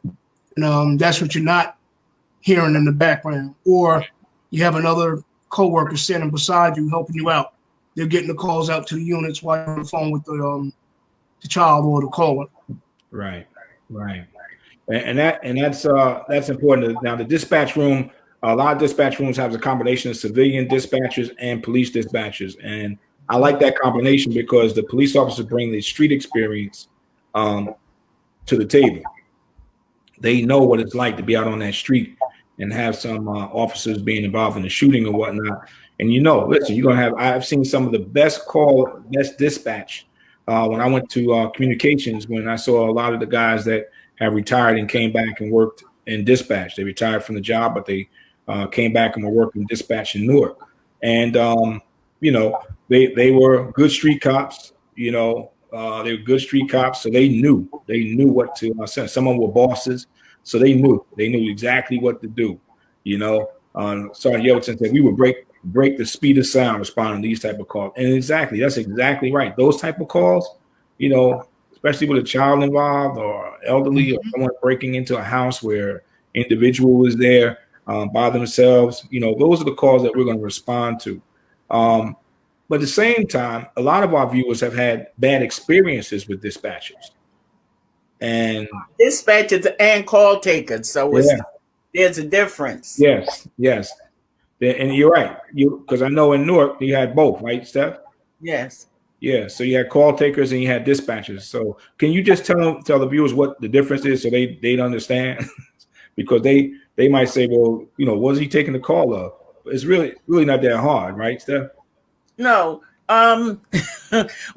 [SPEAKER 5] And that's what you're not hearing in the background. Or you have another coworker standing beside you helping you out. They're getting the calls out to the units while you're on the phone with the child or the caller.
[SPEAKER 3] Right. And that's important. Now the dispatch room, a lot of dispatch rooms have a combination of civilian dispatchers and police dispatchers, and I like that combination because the police officers bring the street experience to the table. They know what it's like to be out on that street and have some officers being involved in the shooting or whatnot. And listen, you're gonna have. I've seen some of the best dispatch when I went to communications. When I saw a lot of the guys that have retired and came back and worked in dispatch. They retired from the job, but they came back and were working dispatch in Newark. And they were good street cops. They were good street cops, so they knew what to send. Some of them were bosses, so they knew exactly what to do. Sergeant Yeltsin said we would break the speed of sound responding to these type of calls, and that's exactly right. Those type of calls, especially with a child involved or elderly or someone breaking into a house where individual is there by themselves, those are the calls that we're going to respond to. But at the same time, a lot of our viewers have had bad experiences with dispatchers. And
[SPEAKER 4] dispatchers and call takers. So there's a difference.
[SPEAKER 3] Yes. And you're right. Because I know in Newark, you had both, right, Steph?
[SPEAKER 4] Yes.
[SPEAKER 3] Yeah. So you had call takers and you had dispatchers. So can you just tell the viewers what the difference is so they'd understand? Because they might say, well, was he taking the call of? It's really not that hard, right, Steph?
[SPEAKER 4] No. Well,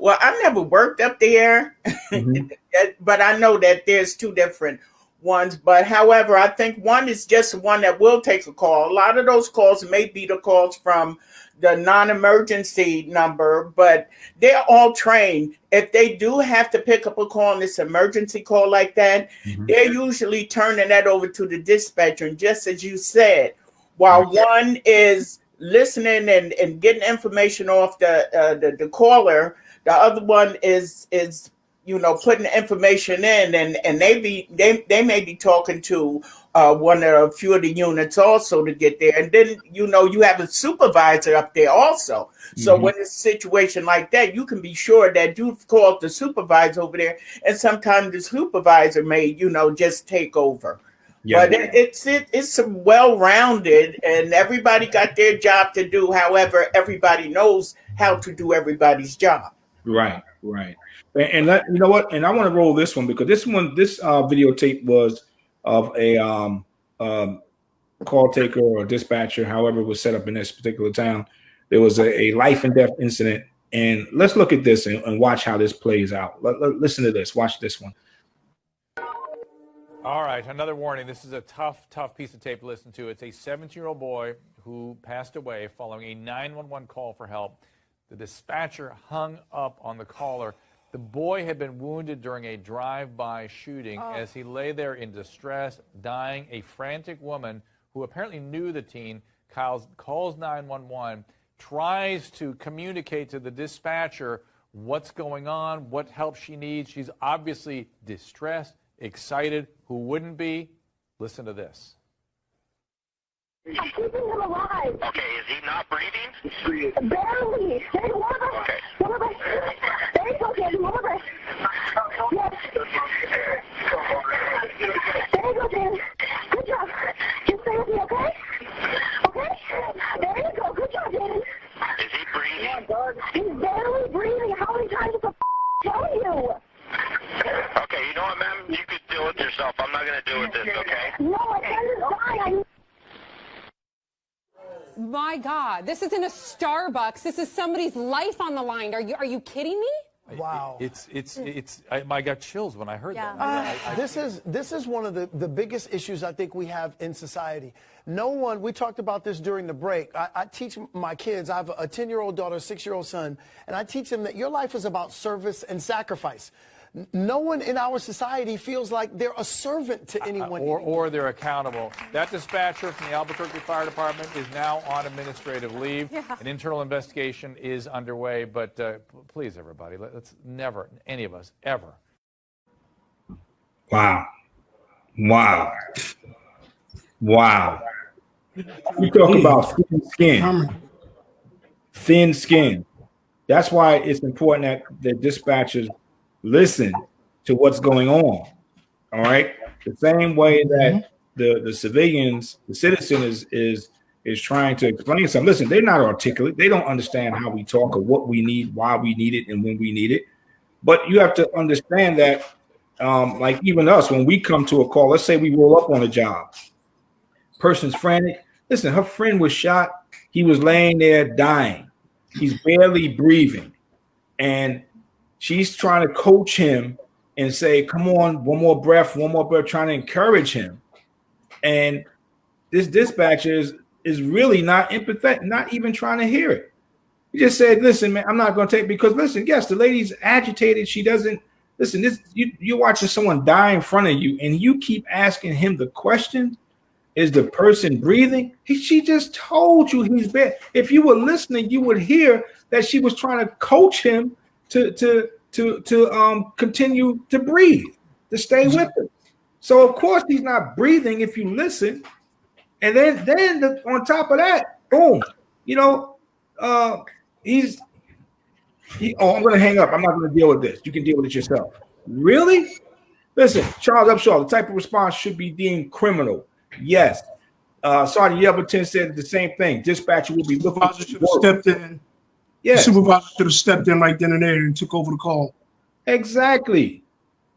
[SPEAKER 4] I never worked up there, but I know that there's two different ones. But however, I think one is just one that will take a call. A lot of those calls may be the calls from the non-emergency number, but they're all trained. If they do have to pick up a call on this emergency call like that, they're usually turning that over to the dispatcher. And just as you said, while one is listening and getting information off the caller, the other one is putting the information in, and they may be talking to a few of the units also to get there. And then you have a supervisor up there also. So when it's a situation like that, you can be sure that you've called the supervisor over there, and sometimes the supervisor may just take over. Yeah. But it's well-rounded, and everybody got their job to do. However, everybody knows how to do everybody's job.
[SPEAKER 3] Right. And you know what? And I want to roll this one because this videotape was of a call taker or dispatcher, however it was set up in this particular town. There was a life and death incident. And let's look at this and watch how this plays out. Listen to this. Watch this one.
[SPEAKER 9] All right, another warning. This is a tough piece of tape to listen to. It's a 17-year-old boy who passed away following a 911 call for help. The dispatcher hung up on the caller. The boy had been wounded during a drive-by shooting. As he lay there in distress, dying. A frantic woman who apparently knew the teen calls 911, tries to communicate to the dispatcher what's going on, what help she needs. She's obviously distressed, excited. Who wouldn't be? Listen to this.
[SPEAKER 1] I'm keeping him alive.
[SPEAKER 10] Okay, is he not breathing?
[SPEAKER 1] Barely. Hey, one of us.
[SPEAKER 10] Okay.
[SPEAKER 1] One of us. There you go, Danny. One of us. Yes. There you go, Danny. Good job. Just stay with me, okay? Okay? There you go. Good job, Danny.
[SPEAKER 10] Is he breathing?
[SPEAKER 1] He's barely breathing. How many times did the tell you?
[SPEAKER 10] Okay, you know what, ma'am? You could deal with yourself. I'm not going to deal with this, okay?
[SPEAKER 1] No, my friend is dying.
[SPEAKER 11] My God, this isn't a Starbucks. This is somebody's life on the line. Are you kidding me?
[SPEAKER 12] Wow.
[SPEAKER 9] I got chills when I heard that.
[SPEAKER 12] This is one of the biggest issues I think we have in society. We talked about this during the break. I teach my kids, I have a 10-year-old daughter, a 6-year-old son, and I teach them that your life is about service and sacrifice. No one in our society feels like they're a servant to anyone.
[SPEAKER 9] Or they're accountable. That dispatcher from the Albuquerque Fire Department is now on administrative leave. Yeah. An internal investigation is underway, but please, everybody, let's never, any of us, ever.
[SPEAKER 3] Wow. You talk about thin skin. Thin skin. That's why it's important that the dispatchers listen to what's going on. All right. The same way that the citizen is trying to explain something. Listen, they're not articulate. They don't understand how we talk or what we need, why we need it, and when we need it. But you have to understand that, like even us, when we come to a call, let's say we roll up on a job, person's frantic. Listen, her friend was shot. He was laying there dying. He's barely breathing. And she's trying to coach him and say, come on, one more breath, trying to encourage him. And this dispatcher is really not empathetic, not even trying to hear it. He just said, listen, man, I'm not going to take, because listen, yes, the lady's agitated. She doesn't, listen, you're watching someone die in front of you and you keep asking him the question, is the person breathing? She just told you he's bad. If you were listening, you would hear that she was trying to coach him to continue to breathe, to stay with him. So of course he's not breathing if you listen. And then on top of that, boom, I'm going to hang up. I'm not going to deal with this. You can deal with it yourself. Really? Listen, Charles Upshaw, the type of response should be deemed criminal. Yes. Sergeant Yelverton said the same thing. Dispatcher will be looking.
[SPEAKER 5] Supervisor should have stepped in.
[SPEAKER 3] Yes.
[SPEAKER 5] The supervisor should have stepped in right then and there and took over the call.
[SPEAKER 3] Exactly.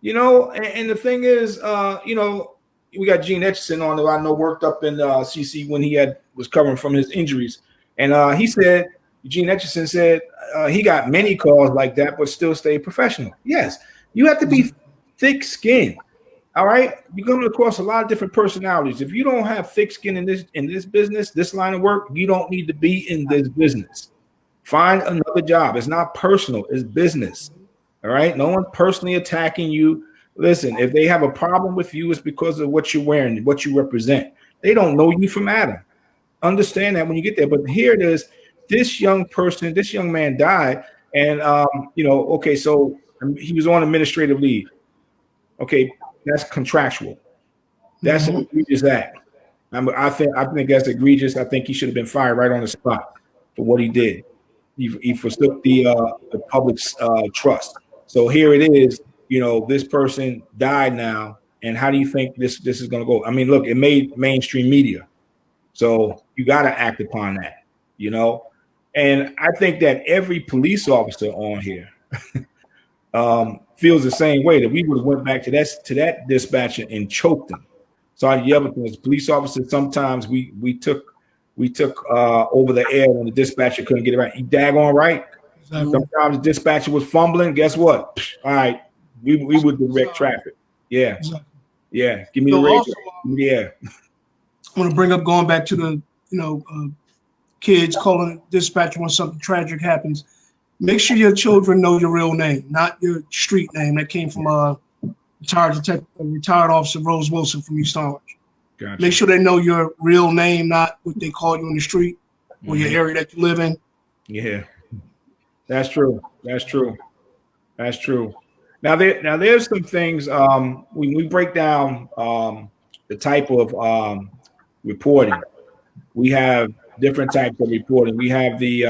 [SPEAKER 3] And the thing is, we got Gene Etchison on, who I know worked up in CC when he was covering from his injuries. And Gene Etchison said he got many calls like that, but still stay professional. Yes. You have to be thick-skinned. All right. You're coming across a lot of different personalities. If you don't have thick skin in this business, this line of work, you don't need to be in this business. Find another job. It's not personal. It's business. All right. No one's personally attacking you. Listen, if they have a problem with you, it's because of what you're wearing, what you represent. They don't know you from Adam. Understand that when you get there. But here it is. This young man died. And, okay, so he was on administrative leave. Okay. That's contractual. That's an egregious act. I think that's egregious. I think he should have been fired right on the spot for what he did. He forsook the public's trust. So here it is. This person died now, and how do you think this is going to go? I mean, look, it made mainstream media, so you got to act upon that. And I think that every police officer on here feels the same way, that we would have went back to that dispatcher and choked him. Sergeant Yelverton, as police officers, sometimes we took over the air when the dispatcher couldn't get it right. You daggone right.
[SPEAKER 5] Exactly.
[SPEAKER 3] Sometimes the dispatcher was fumbling. Guess what? All right, we would direct traffic. Yeah,
[SPEAKER 5] Exactly.
[SPEAKER 3] yeah. Give me the
[SPEAKER 5] So
[SPEAKER 3] radio.
[SPEAKER 5] also,
[SPEAKER 3] Yeah.
[SPEAKER 5] I want to bring up going back to the kids calling dispatcher when something tragic happens. Make sure your children know your real name, not your street name that came from retired officer Rose Wilson from East Orange.
[SPEAKER 3] Gotcha.
[SPEAKER 5] Make sure they know your real name, not what they call you in the street or your area that you live in.
[SPEAKER 3] Yeah, that's true. That's true. That's true. Now there's some things when we break down the type of reporting. We have different types of reporting. We have the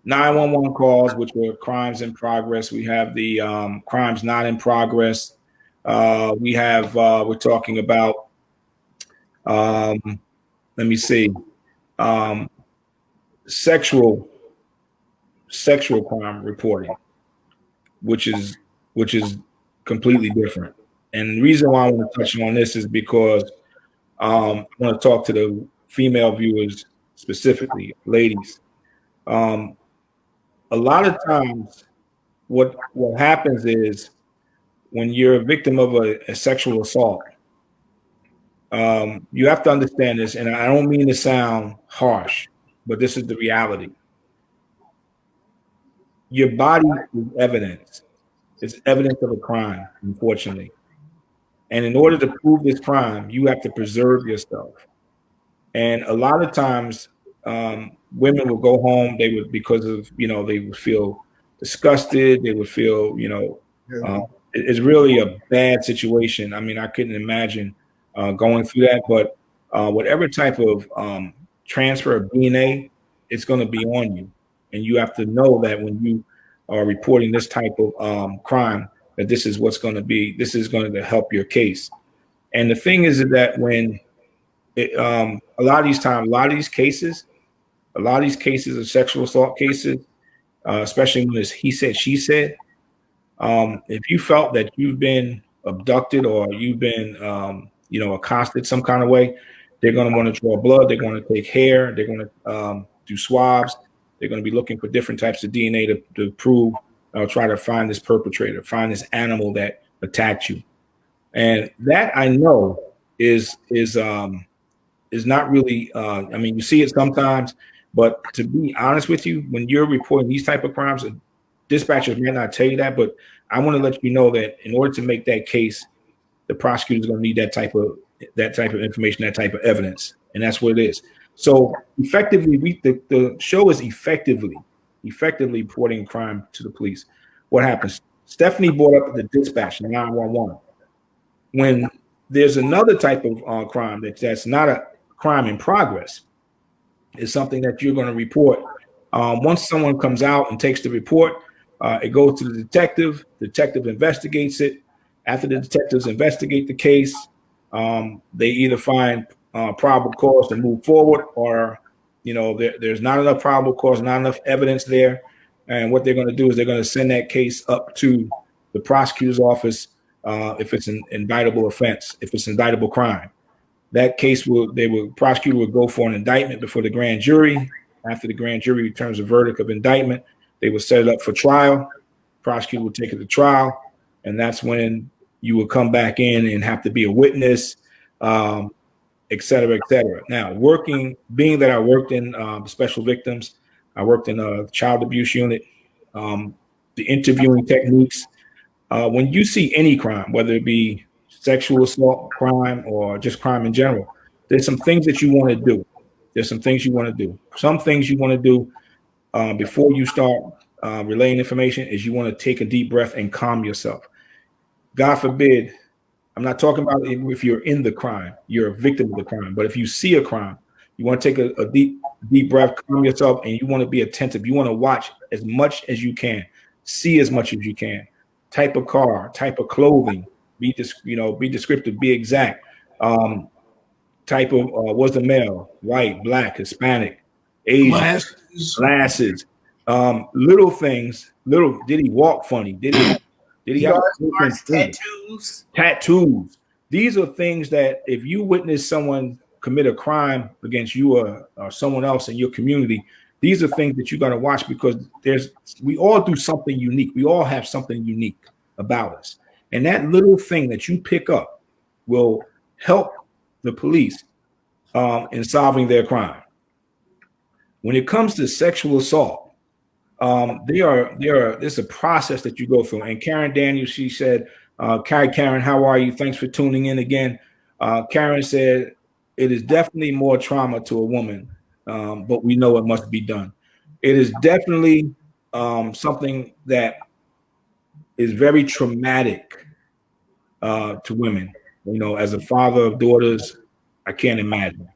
[SPEAKER 3] 911 calls, which were crimes in progress. We have the crimes not in progress. We have we're talking about let me see sexual crime reporting, which is completely different. And the reason why I want to touch on this is because I want to talk to the female viewers specifically, ladies. A lot of times, what happens is when you're a victim of a sexual assault, you have to understand this, and I don't mean to sound harsh, but this is the reality. Your body is evidence. It's evidence of a crime, unfortunately. And in order to prove this crime, you have to preserve yourself. And a lot of times, women will go home. They would, because of, they would feel disgusted. They would feel, it's really a bad situation. I mean, I couldn't imagine going through that. But whatever type of transfer of DNA, it's going to be on you. And you have to know that when you are reporting this type of crime, that this is what's going to be. This is going to help your case. And the thing is that when a lot of these cases of sexual assault cases, especially when it's he said, she said, if you felt that you've been abducted or you've been, accosted some kind of way, they're going to want to draw blood. They're going to take hair. They're going to do swabs. They're going to be looking for different types of DNA to prove, try to find this perpetrator, find this animal that attacked you. And that I know is not really, I mean, you see it sometimes, but to be honest with you, when you're reporting these type of crimes, dispatchers may not tell you that, but I want to let you know that in order to make that case, the prosecutor is going to need that type of information, that type of evidence, and that's what it is. So effectively, the show is effectively reporting crime to the police. What happens? Stephanie brought up the dispatch 911. When there's another type of crime that's not a crime in progress, is something that you're going to report. Once someone comes out and takes the report, it goes to the detective. The detective investigates it. After the detectives investigate the case, they either find probable cause to move forward, or there's not enough probable cause, not enough evidence there. And what they're going to do is they're going to send that case up to the prosecutor's office if it's an indictable offense, if it's an indictable crime. That case prosecutor will go for an indictment before the grand jury. After the grand jury returns a verdict of indictment, they will set it up for trial. Prosecutor will take it to trial, and that's when you will come back in and have to be a witness, et cetera, et cetera. Now, being that I worked in special victims, I worked in a child abuse unit, the interviewing techniques, when you see any crime, whether it be sexual assault crime or just crime in general, there's some things that you want to do. Some things you want to do before you start relaying information is you want to take a deep breath and calm yourself. God forbid, I'm not talking about if you're in the crime, you're a victim of the crime, but if you see a crime, you want to take a deep breath, calm yourself, and you want to be attentive. You want to watch as much as you can, see as much as you can. Type of car, type of clothing, be descriptive, be exact. Type of was the male, white, black, Hispanic, Asian, glasses, little things. Did he walk funny? Did he have tattoos? These are things that if you witness someone commit a crime against you or someone else in your community, these are things that you got to watch, because we all do something unique. We all have something unique about us. And that little thing that you pick up will help the police in solving their crime. When it comes to sexual assault, there's a process that you go through. And Karen Daniels, she said, Karen, how are you? Thanks for tuning in again. Karen said, it is definitely more trauma to a woman, but we know it must be done. It is definitely something that is very traumatic to women. You know, as a father of daughters, I can't imagine.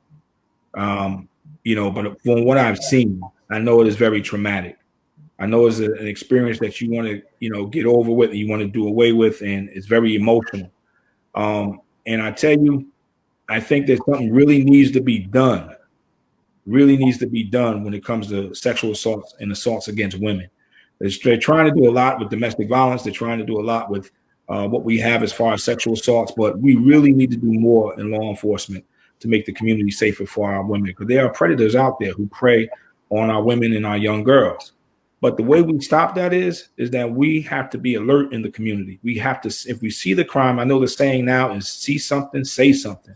[SPEAKER 3] But from what I've seen, I know it is very traumatic. I know it's an experience that you want to, get over with, and you want to do away with, and it's very emotional. And I tell you, I think that something really needs to be done. Really needs to be done when it comes to sexual assaults and assaults against women. They're trying to do a lot with domestic violence. They're trying to do a lot with what we have as far as sexual assaults, but we really need to do more in law enforcement to make the community safer for our women, because there are predators out there who prey on our women and our young girls. But the way we stop that is that we have to be alert in the community. We have to, if we see the crime, I know the saying now is see something, say something.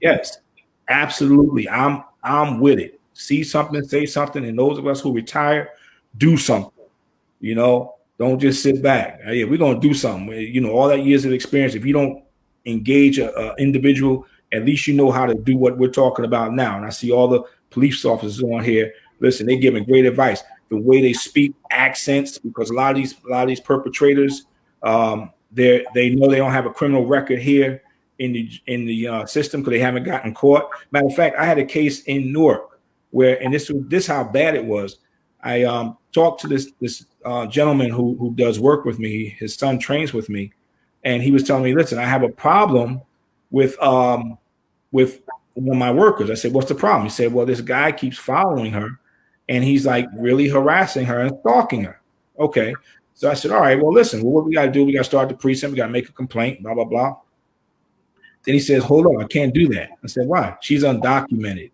[SPEAKER 3] Yes, absolutely. I'm with it. See something, say something. And those of us who retire, do something. Don't just sit back. Yeah, we're going to do something. All that years of experience, if you don't engage an individual, at least you know how to do what we're talking about now. And I see all the police officers on here. Listen, they're giving great advice. The way they speak, accents, because a lot of these perpetrators, they know they don't have a criminal record here in the system because they haven't gotten caught. Matter of fact, I had a case in Newark where, and this how bad it was. I talked to this gentleman who does work with me. His son trains with me, and he was telling me, listen, I have a problem with one of my workers. I said, what's the problem? He said, well, this guy keeps following her, and he's like really harassing her and stalking her. Okay. So I said, all right, well, listen, what we got to do, we got to start the precinct. We got to make a complaint, blah, blah, blah. Then he says, hold on, I can't do that. I said, why? She's undocumented.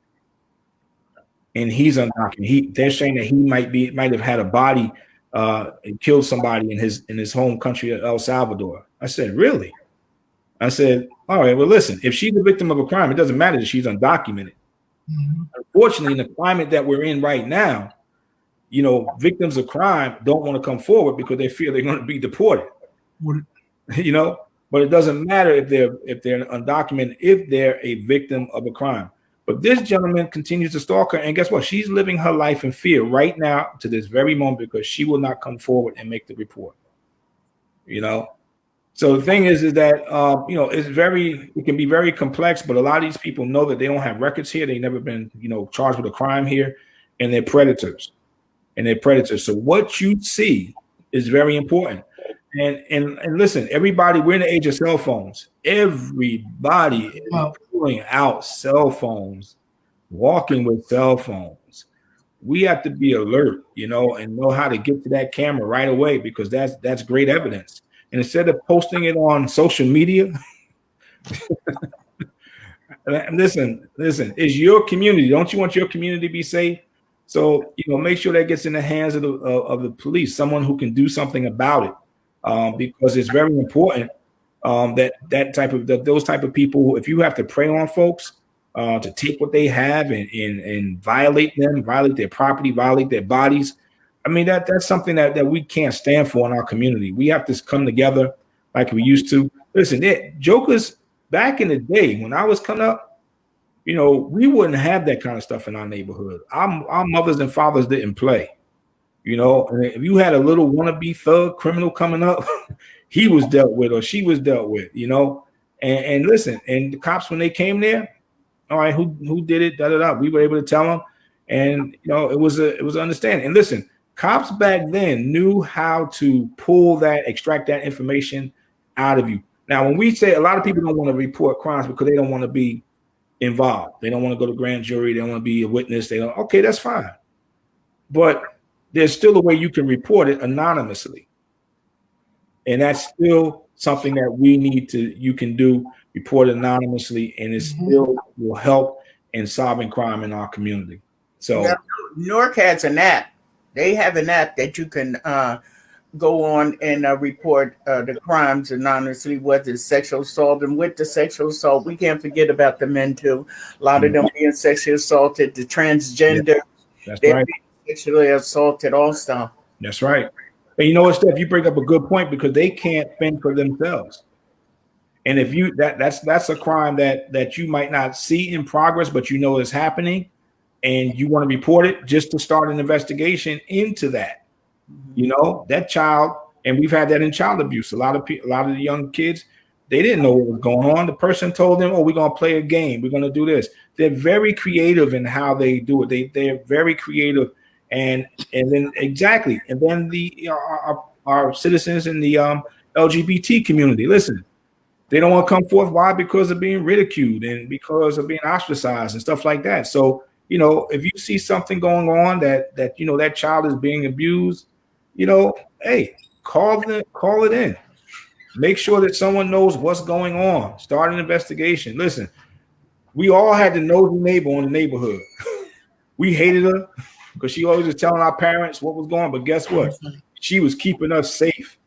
[SPEAKER 3] And he's undocumented. They're saying that he might have had a body and killed somebody in his home country of El Salvador. I said, really? I said, all right, well, listen, if she's a victim of a crime, it doesn't matter that she's undocumented. Mm-hmm. Unfortunately, in the climate that we're in right now, victims of crime don't want to come forward because they fear they're going to be deported. But it doesn't matter if they're undocumented, if they're a victim of a crime. But this gentleman continues to stalk her, and guess what? She's living her life in fear right now to this very moment because she will not come forward and make the report. So the thing is that it can be very complex, but a lot of these people know that they don't have records here. They've never been, charged with a crime here, and they're predators. So what you see is very important. And listen, everybody, we're in the age of cell phones. Everybody is pulling out cell phones, walking with cell phones. We have to be alert, and know how to get to that camera right away, because that's great evidence. And instead of posting it on social media, listen, it's your community. Don't you want your community to be safe? So, make sure that gets in the hands of the police, someone who can do something about it, because it's very important that those type of people, if you have to prey on folks to take what they have and violate them, violate their property, violate their bodies. I mean, that's something that we can't stand for in our community. We have to come together like we used to. Listen, jokers back in the day when I was coming up, we wouldn't have that kind of stuff in our neighborhood. Our mothers and fathers didn't play. And if you had a little wannabe thug criminal coming up, he was dealt with or she was dealt with. And listen, and the cops, when they came there, all right, who did it? We were able to tell them, and it was an understanding. And listen, cops back then knew how to extract that information out of you. Now, when we say, a lot of people don't want to report crimes because they don't want to be involved. They don't want to go to grand jury. They don't want to be a witness. Okay, that's fine. But there's still a way you can report it anonymously. And that's still something that we need to, you can do, report anonymously, and it still will help in solving crime in our community. So
[SPEAKER 4] yeah, Newark has an app. They have an app that you can go on and report the crimes anonymously, whether it's sexual assault. And with the sexual assault, we can't forget about the men too. A lot of them being sexually assaulted, the transgender,
[SPEAKER 3] that's
[SPEAKER 4] they're
[SPEAKER 3] right.
[SPEAKER 4] being sexually assaulted also.
[SPEAKER 3] That's right. And you know what, Steph, you bring up a good point, because they can't fend for themselves. And if you that's a crime that you might not see in progress, but you know is happening, and you want to report it just to start an investigation into that. You know, that child, and we've had that in child abuse. A lot of the young kids, they didn't know what was going on. The person told them, "Oh, we're gonna play a game. We're gonna do this." They're very creative in how they do it. They're very creative, and then exactly, and then our citizens in the LGBT community. Listen, they don't want to come forth. Why? Because of being ridiculed and because of being ostracized and stuff like that. So, you know, if you see something going on that you know that child is being abused, you know, hey, call it in. Make sure that someone knows what's going on. Start an investigation. Listen, we all had the nosy neighbor in the neighborhood. We hated her because she always was telling our parents what was going on. But guess what? She was keeping us safe.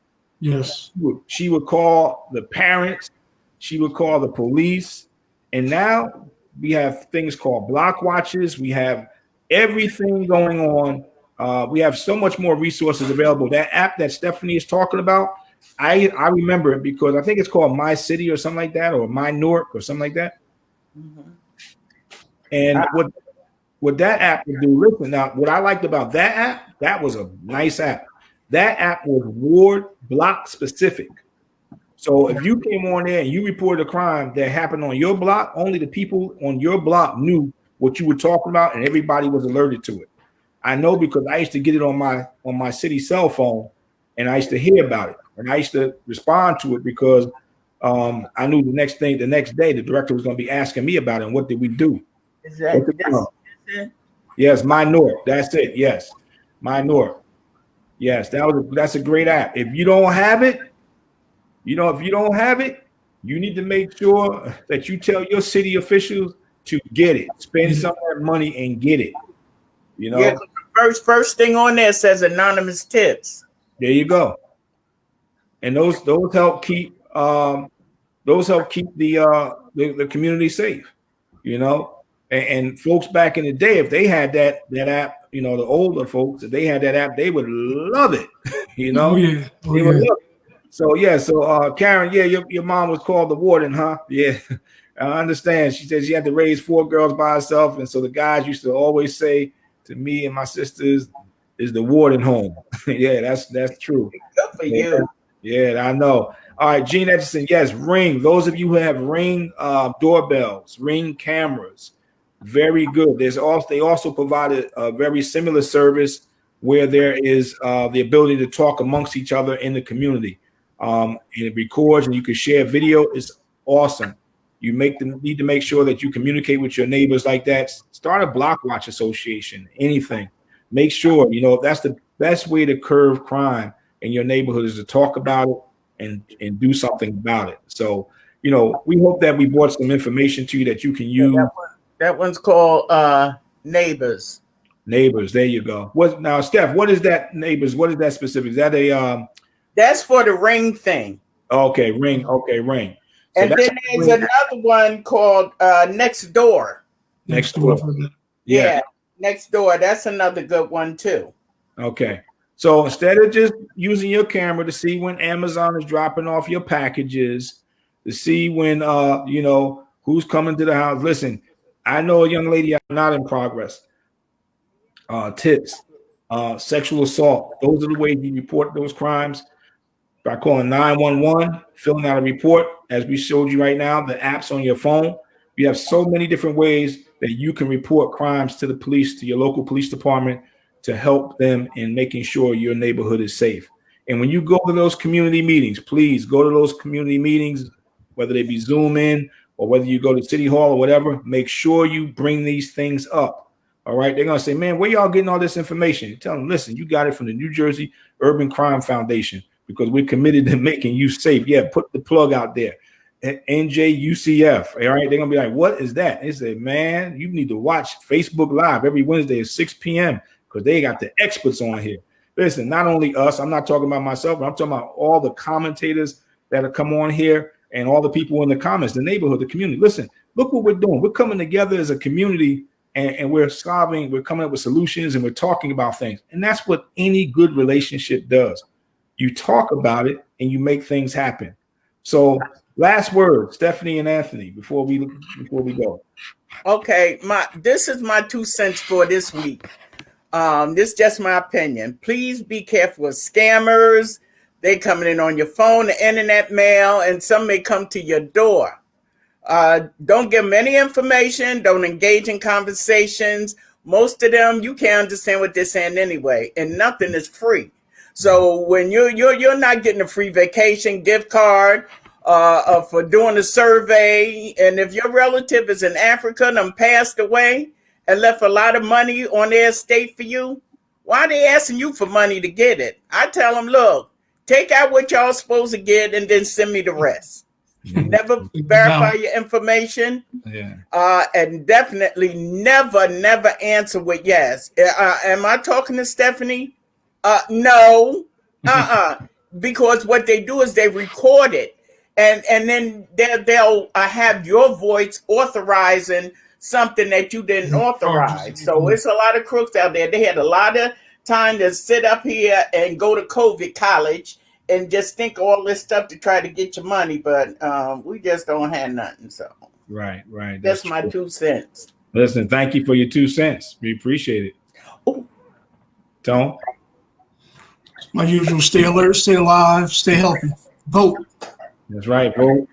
[SPEAKER 5] Yes.
[SPEAKER 3] She would call the parents. She would call the police. And now we have things called block watches. We have everything going on. We have so much more resources available. That app that Stephanie is talking about, I remember it because I think it's called My City or something like that, or My Newark or something like that. And what that app would do, listen, now what I liked about that app, that was a nice app. That app was ward block specific. So if you came on there and you reported a crime that happened on your block, only the people on your block knew what you were talking about, and everybody was alerted to it. I know because I used to get it on my city cell phone, and I used to hear about it, and I used to respond to it because I knew the next day the director was going to be asking me about it and what did we do.
[SPEAKER 4] Is that it?
[SPEAKER 3] Yes, My North. That's it. Yes, My North. Yes, that's a great app. If you don't have it, you need to make sure that you tell your city officials to get it. Spend some of that money and get it. You know,
[SPEAKER 4] yeah, first thing on there says anonymous tips.
[SPEAKER 3] There you go. And those help keep the community safe. You know, and folks back in the day, if they had that app, you know, the older folks, if they had that app, they would love it. You know,
[SPEAKER 5] they would love
[SPEAKER 3] it. So Karen, your mom was called the warden, huh? Yeah, I understand. She said she had to raise 4 girls by herself, and so the guys used to always say to me and my sisters, "Is the warden home?" Yeah, that's true.
[SPEAKER 4] Good for you.
[SPEAKER 3] Yeah, I know. All right, Gene Edgerton, yes, Ring. Those of you who have Ring doorbells, Ring cameras, very good. They also provided a very similar service where there is the ability to talk amongst each other in the community. And it records and you can share video. It's awesome. You need to make sure that you communicate with your neighbors like that. Start a block watch association, anything. Make sure, that's the best way to curb crime in your neighborhood is to talk about it and do something about it. So, we hope that we brought some information to you that you can use.
[SPEAKER 4] That one's called Neighbors.
[SPEAKER 3] Neighbors, there you go. Now, Steph, what is that Neighbors? What is that specific? Is that a
[SPEAKER 4] That's for the Ring thing.
[SPEAKER 3] Okay, Ring. Okay, Ring. So
[SPEAKER 4] and then there's another one called Next Door.
[SPEAKER 3] Next Door.
[SPEAKER 4] Yeah, Next Door. That's another good one too.
[SPEAKER 3] Okay. So instead of just using your camera to see when Amazon is dropping off your packages, to see when who's coming to the house. Listen, I know a young lady not in progress. Tips, sexual assault. Those are the ways you report those crimes. By calling 911, filling out a report, as we showed you right now, the apps on your phone. You have so many different ways that you can report crimes to the police, to your local police department, to help them in making sure your neighborhood is safe. And when you go to those community meetings, please go to those community meetings, whether they be Zoom in or whether you go to City Hall or whatever, make sure you bring these things up. All right. They're going to say, man, where y'all getting all this information? You tell them, listen, you got it from the New Jersey Urban Crime Foundation. because we're committed to making you safe. Yeah, put the plug out there. NJUCF. All right, they're gonna be like, what is that? They say, man, you need to watch Facebook Live every Wednesday at 6 p.m. because they got the experts on here. Listen, not only us, I'm not talking about myself, but I'm talking about all the commentators that have come on here and all the people in the comments, the neighborhood, the community. Listen, look what we're doing. We're coming together as a community and we're we're coming up with solutions and we're talking about things. And that's what any good relationship does. You talk about it and you make things happen. So last word, Stephanie and Anthony, before we go.
[SPEAKER 4] Okay, this is my 2 cents for this week. This is just my opinion. Please be careful with scammers. They coming in on your phone, the internet mail, and some may come to your door. Don't give them any information. Don't engage in conversations. Most of them, you can't understand what they're saying anyway, and nothing is free. So when you're not getting a free vacation gift card for doing a survey, and if your relative is in Africa and passed away and left a lot of money on their estate for you, why are they asking you for money to get it? I tell them, look, take out what y'all supposed to get and then send me the rest. Never verify your information.
[SPEAKER 3] Yeah.
[SPEAKER 4] And definitely never answer with yes. Am I talking to Stephanie? No. Because what they do is they record it. And then they'll have your voice authorizing something that you didn't authorize. So it's a lot of crooks out there. They had a lot of time to sit up here and go to COVID college and just think all this stuff to try to get your money, but we just don't have nothing. So
[SPEAKER 3] right.
[SPEAKER 4] That's my true. 2 cents.
[SPEAKER 3] Listen, thank you for your 2 cents. We appreciate it.
[SPEAKER 4] Oh.
[SPEAKER 3] Don't.
[SPEAKER 5] My usual, stay alert, stay alive, stay healthy. Vote.
[SPEAKER 3] That's right, vote.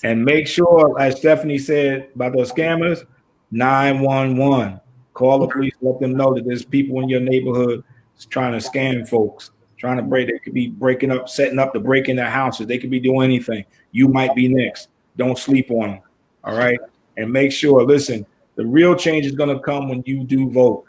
[SPEAKER 3] And make sure, as Stephanie said about those scammers, 911. Call the police, let them know that there's people in your neighborhood trying to scam folks, trying to break. They could be breaking up, setting up to break in their houses. They could be doing anything. You might be next. Don't sleep on them. All right. And make sure, listen, the real change is going to come when you do vote.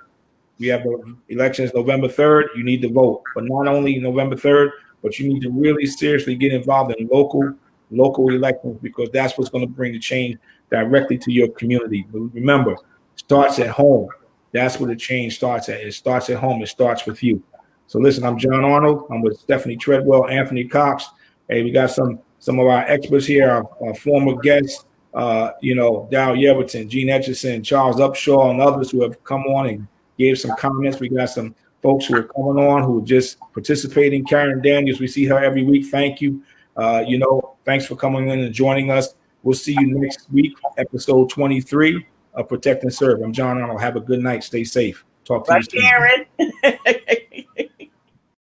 [SPEAKER 3] We have the elections November 3rd. You need to vote. But not only November 3rd, but you need to really seriously get involved in local elections, because that's what's going to bring the change directly to your community. But remember, it starts at home. That's where the change starts at. It starts at home. It starts with you. So listen, I'm John Arnold. I'm with Stephanie Treadwell, Anthony Cox. Hey, we got some of our experts here, our former guests, Dow Yeverton, Gene Etchison, Charles Upshaw, and others who have come on and gave some comments. We got some folks who are coming on who are just participating. Karen Daniels, we see her every week. Thank you. Thanks for coming in and joining us. We'll see you next week, episode 23 of Protect and Serve. I'm John Arnold. Have a good night. Stay safe. Talk to you soon.
[SPEAKER 4] Karen.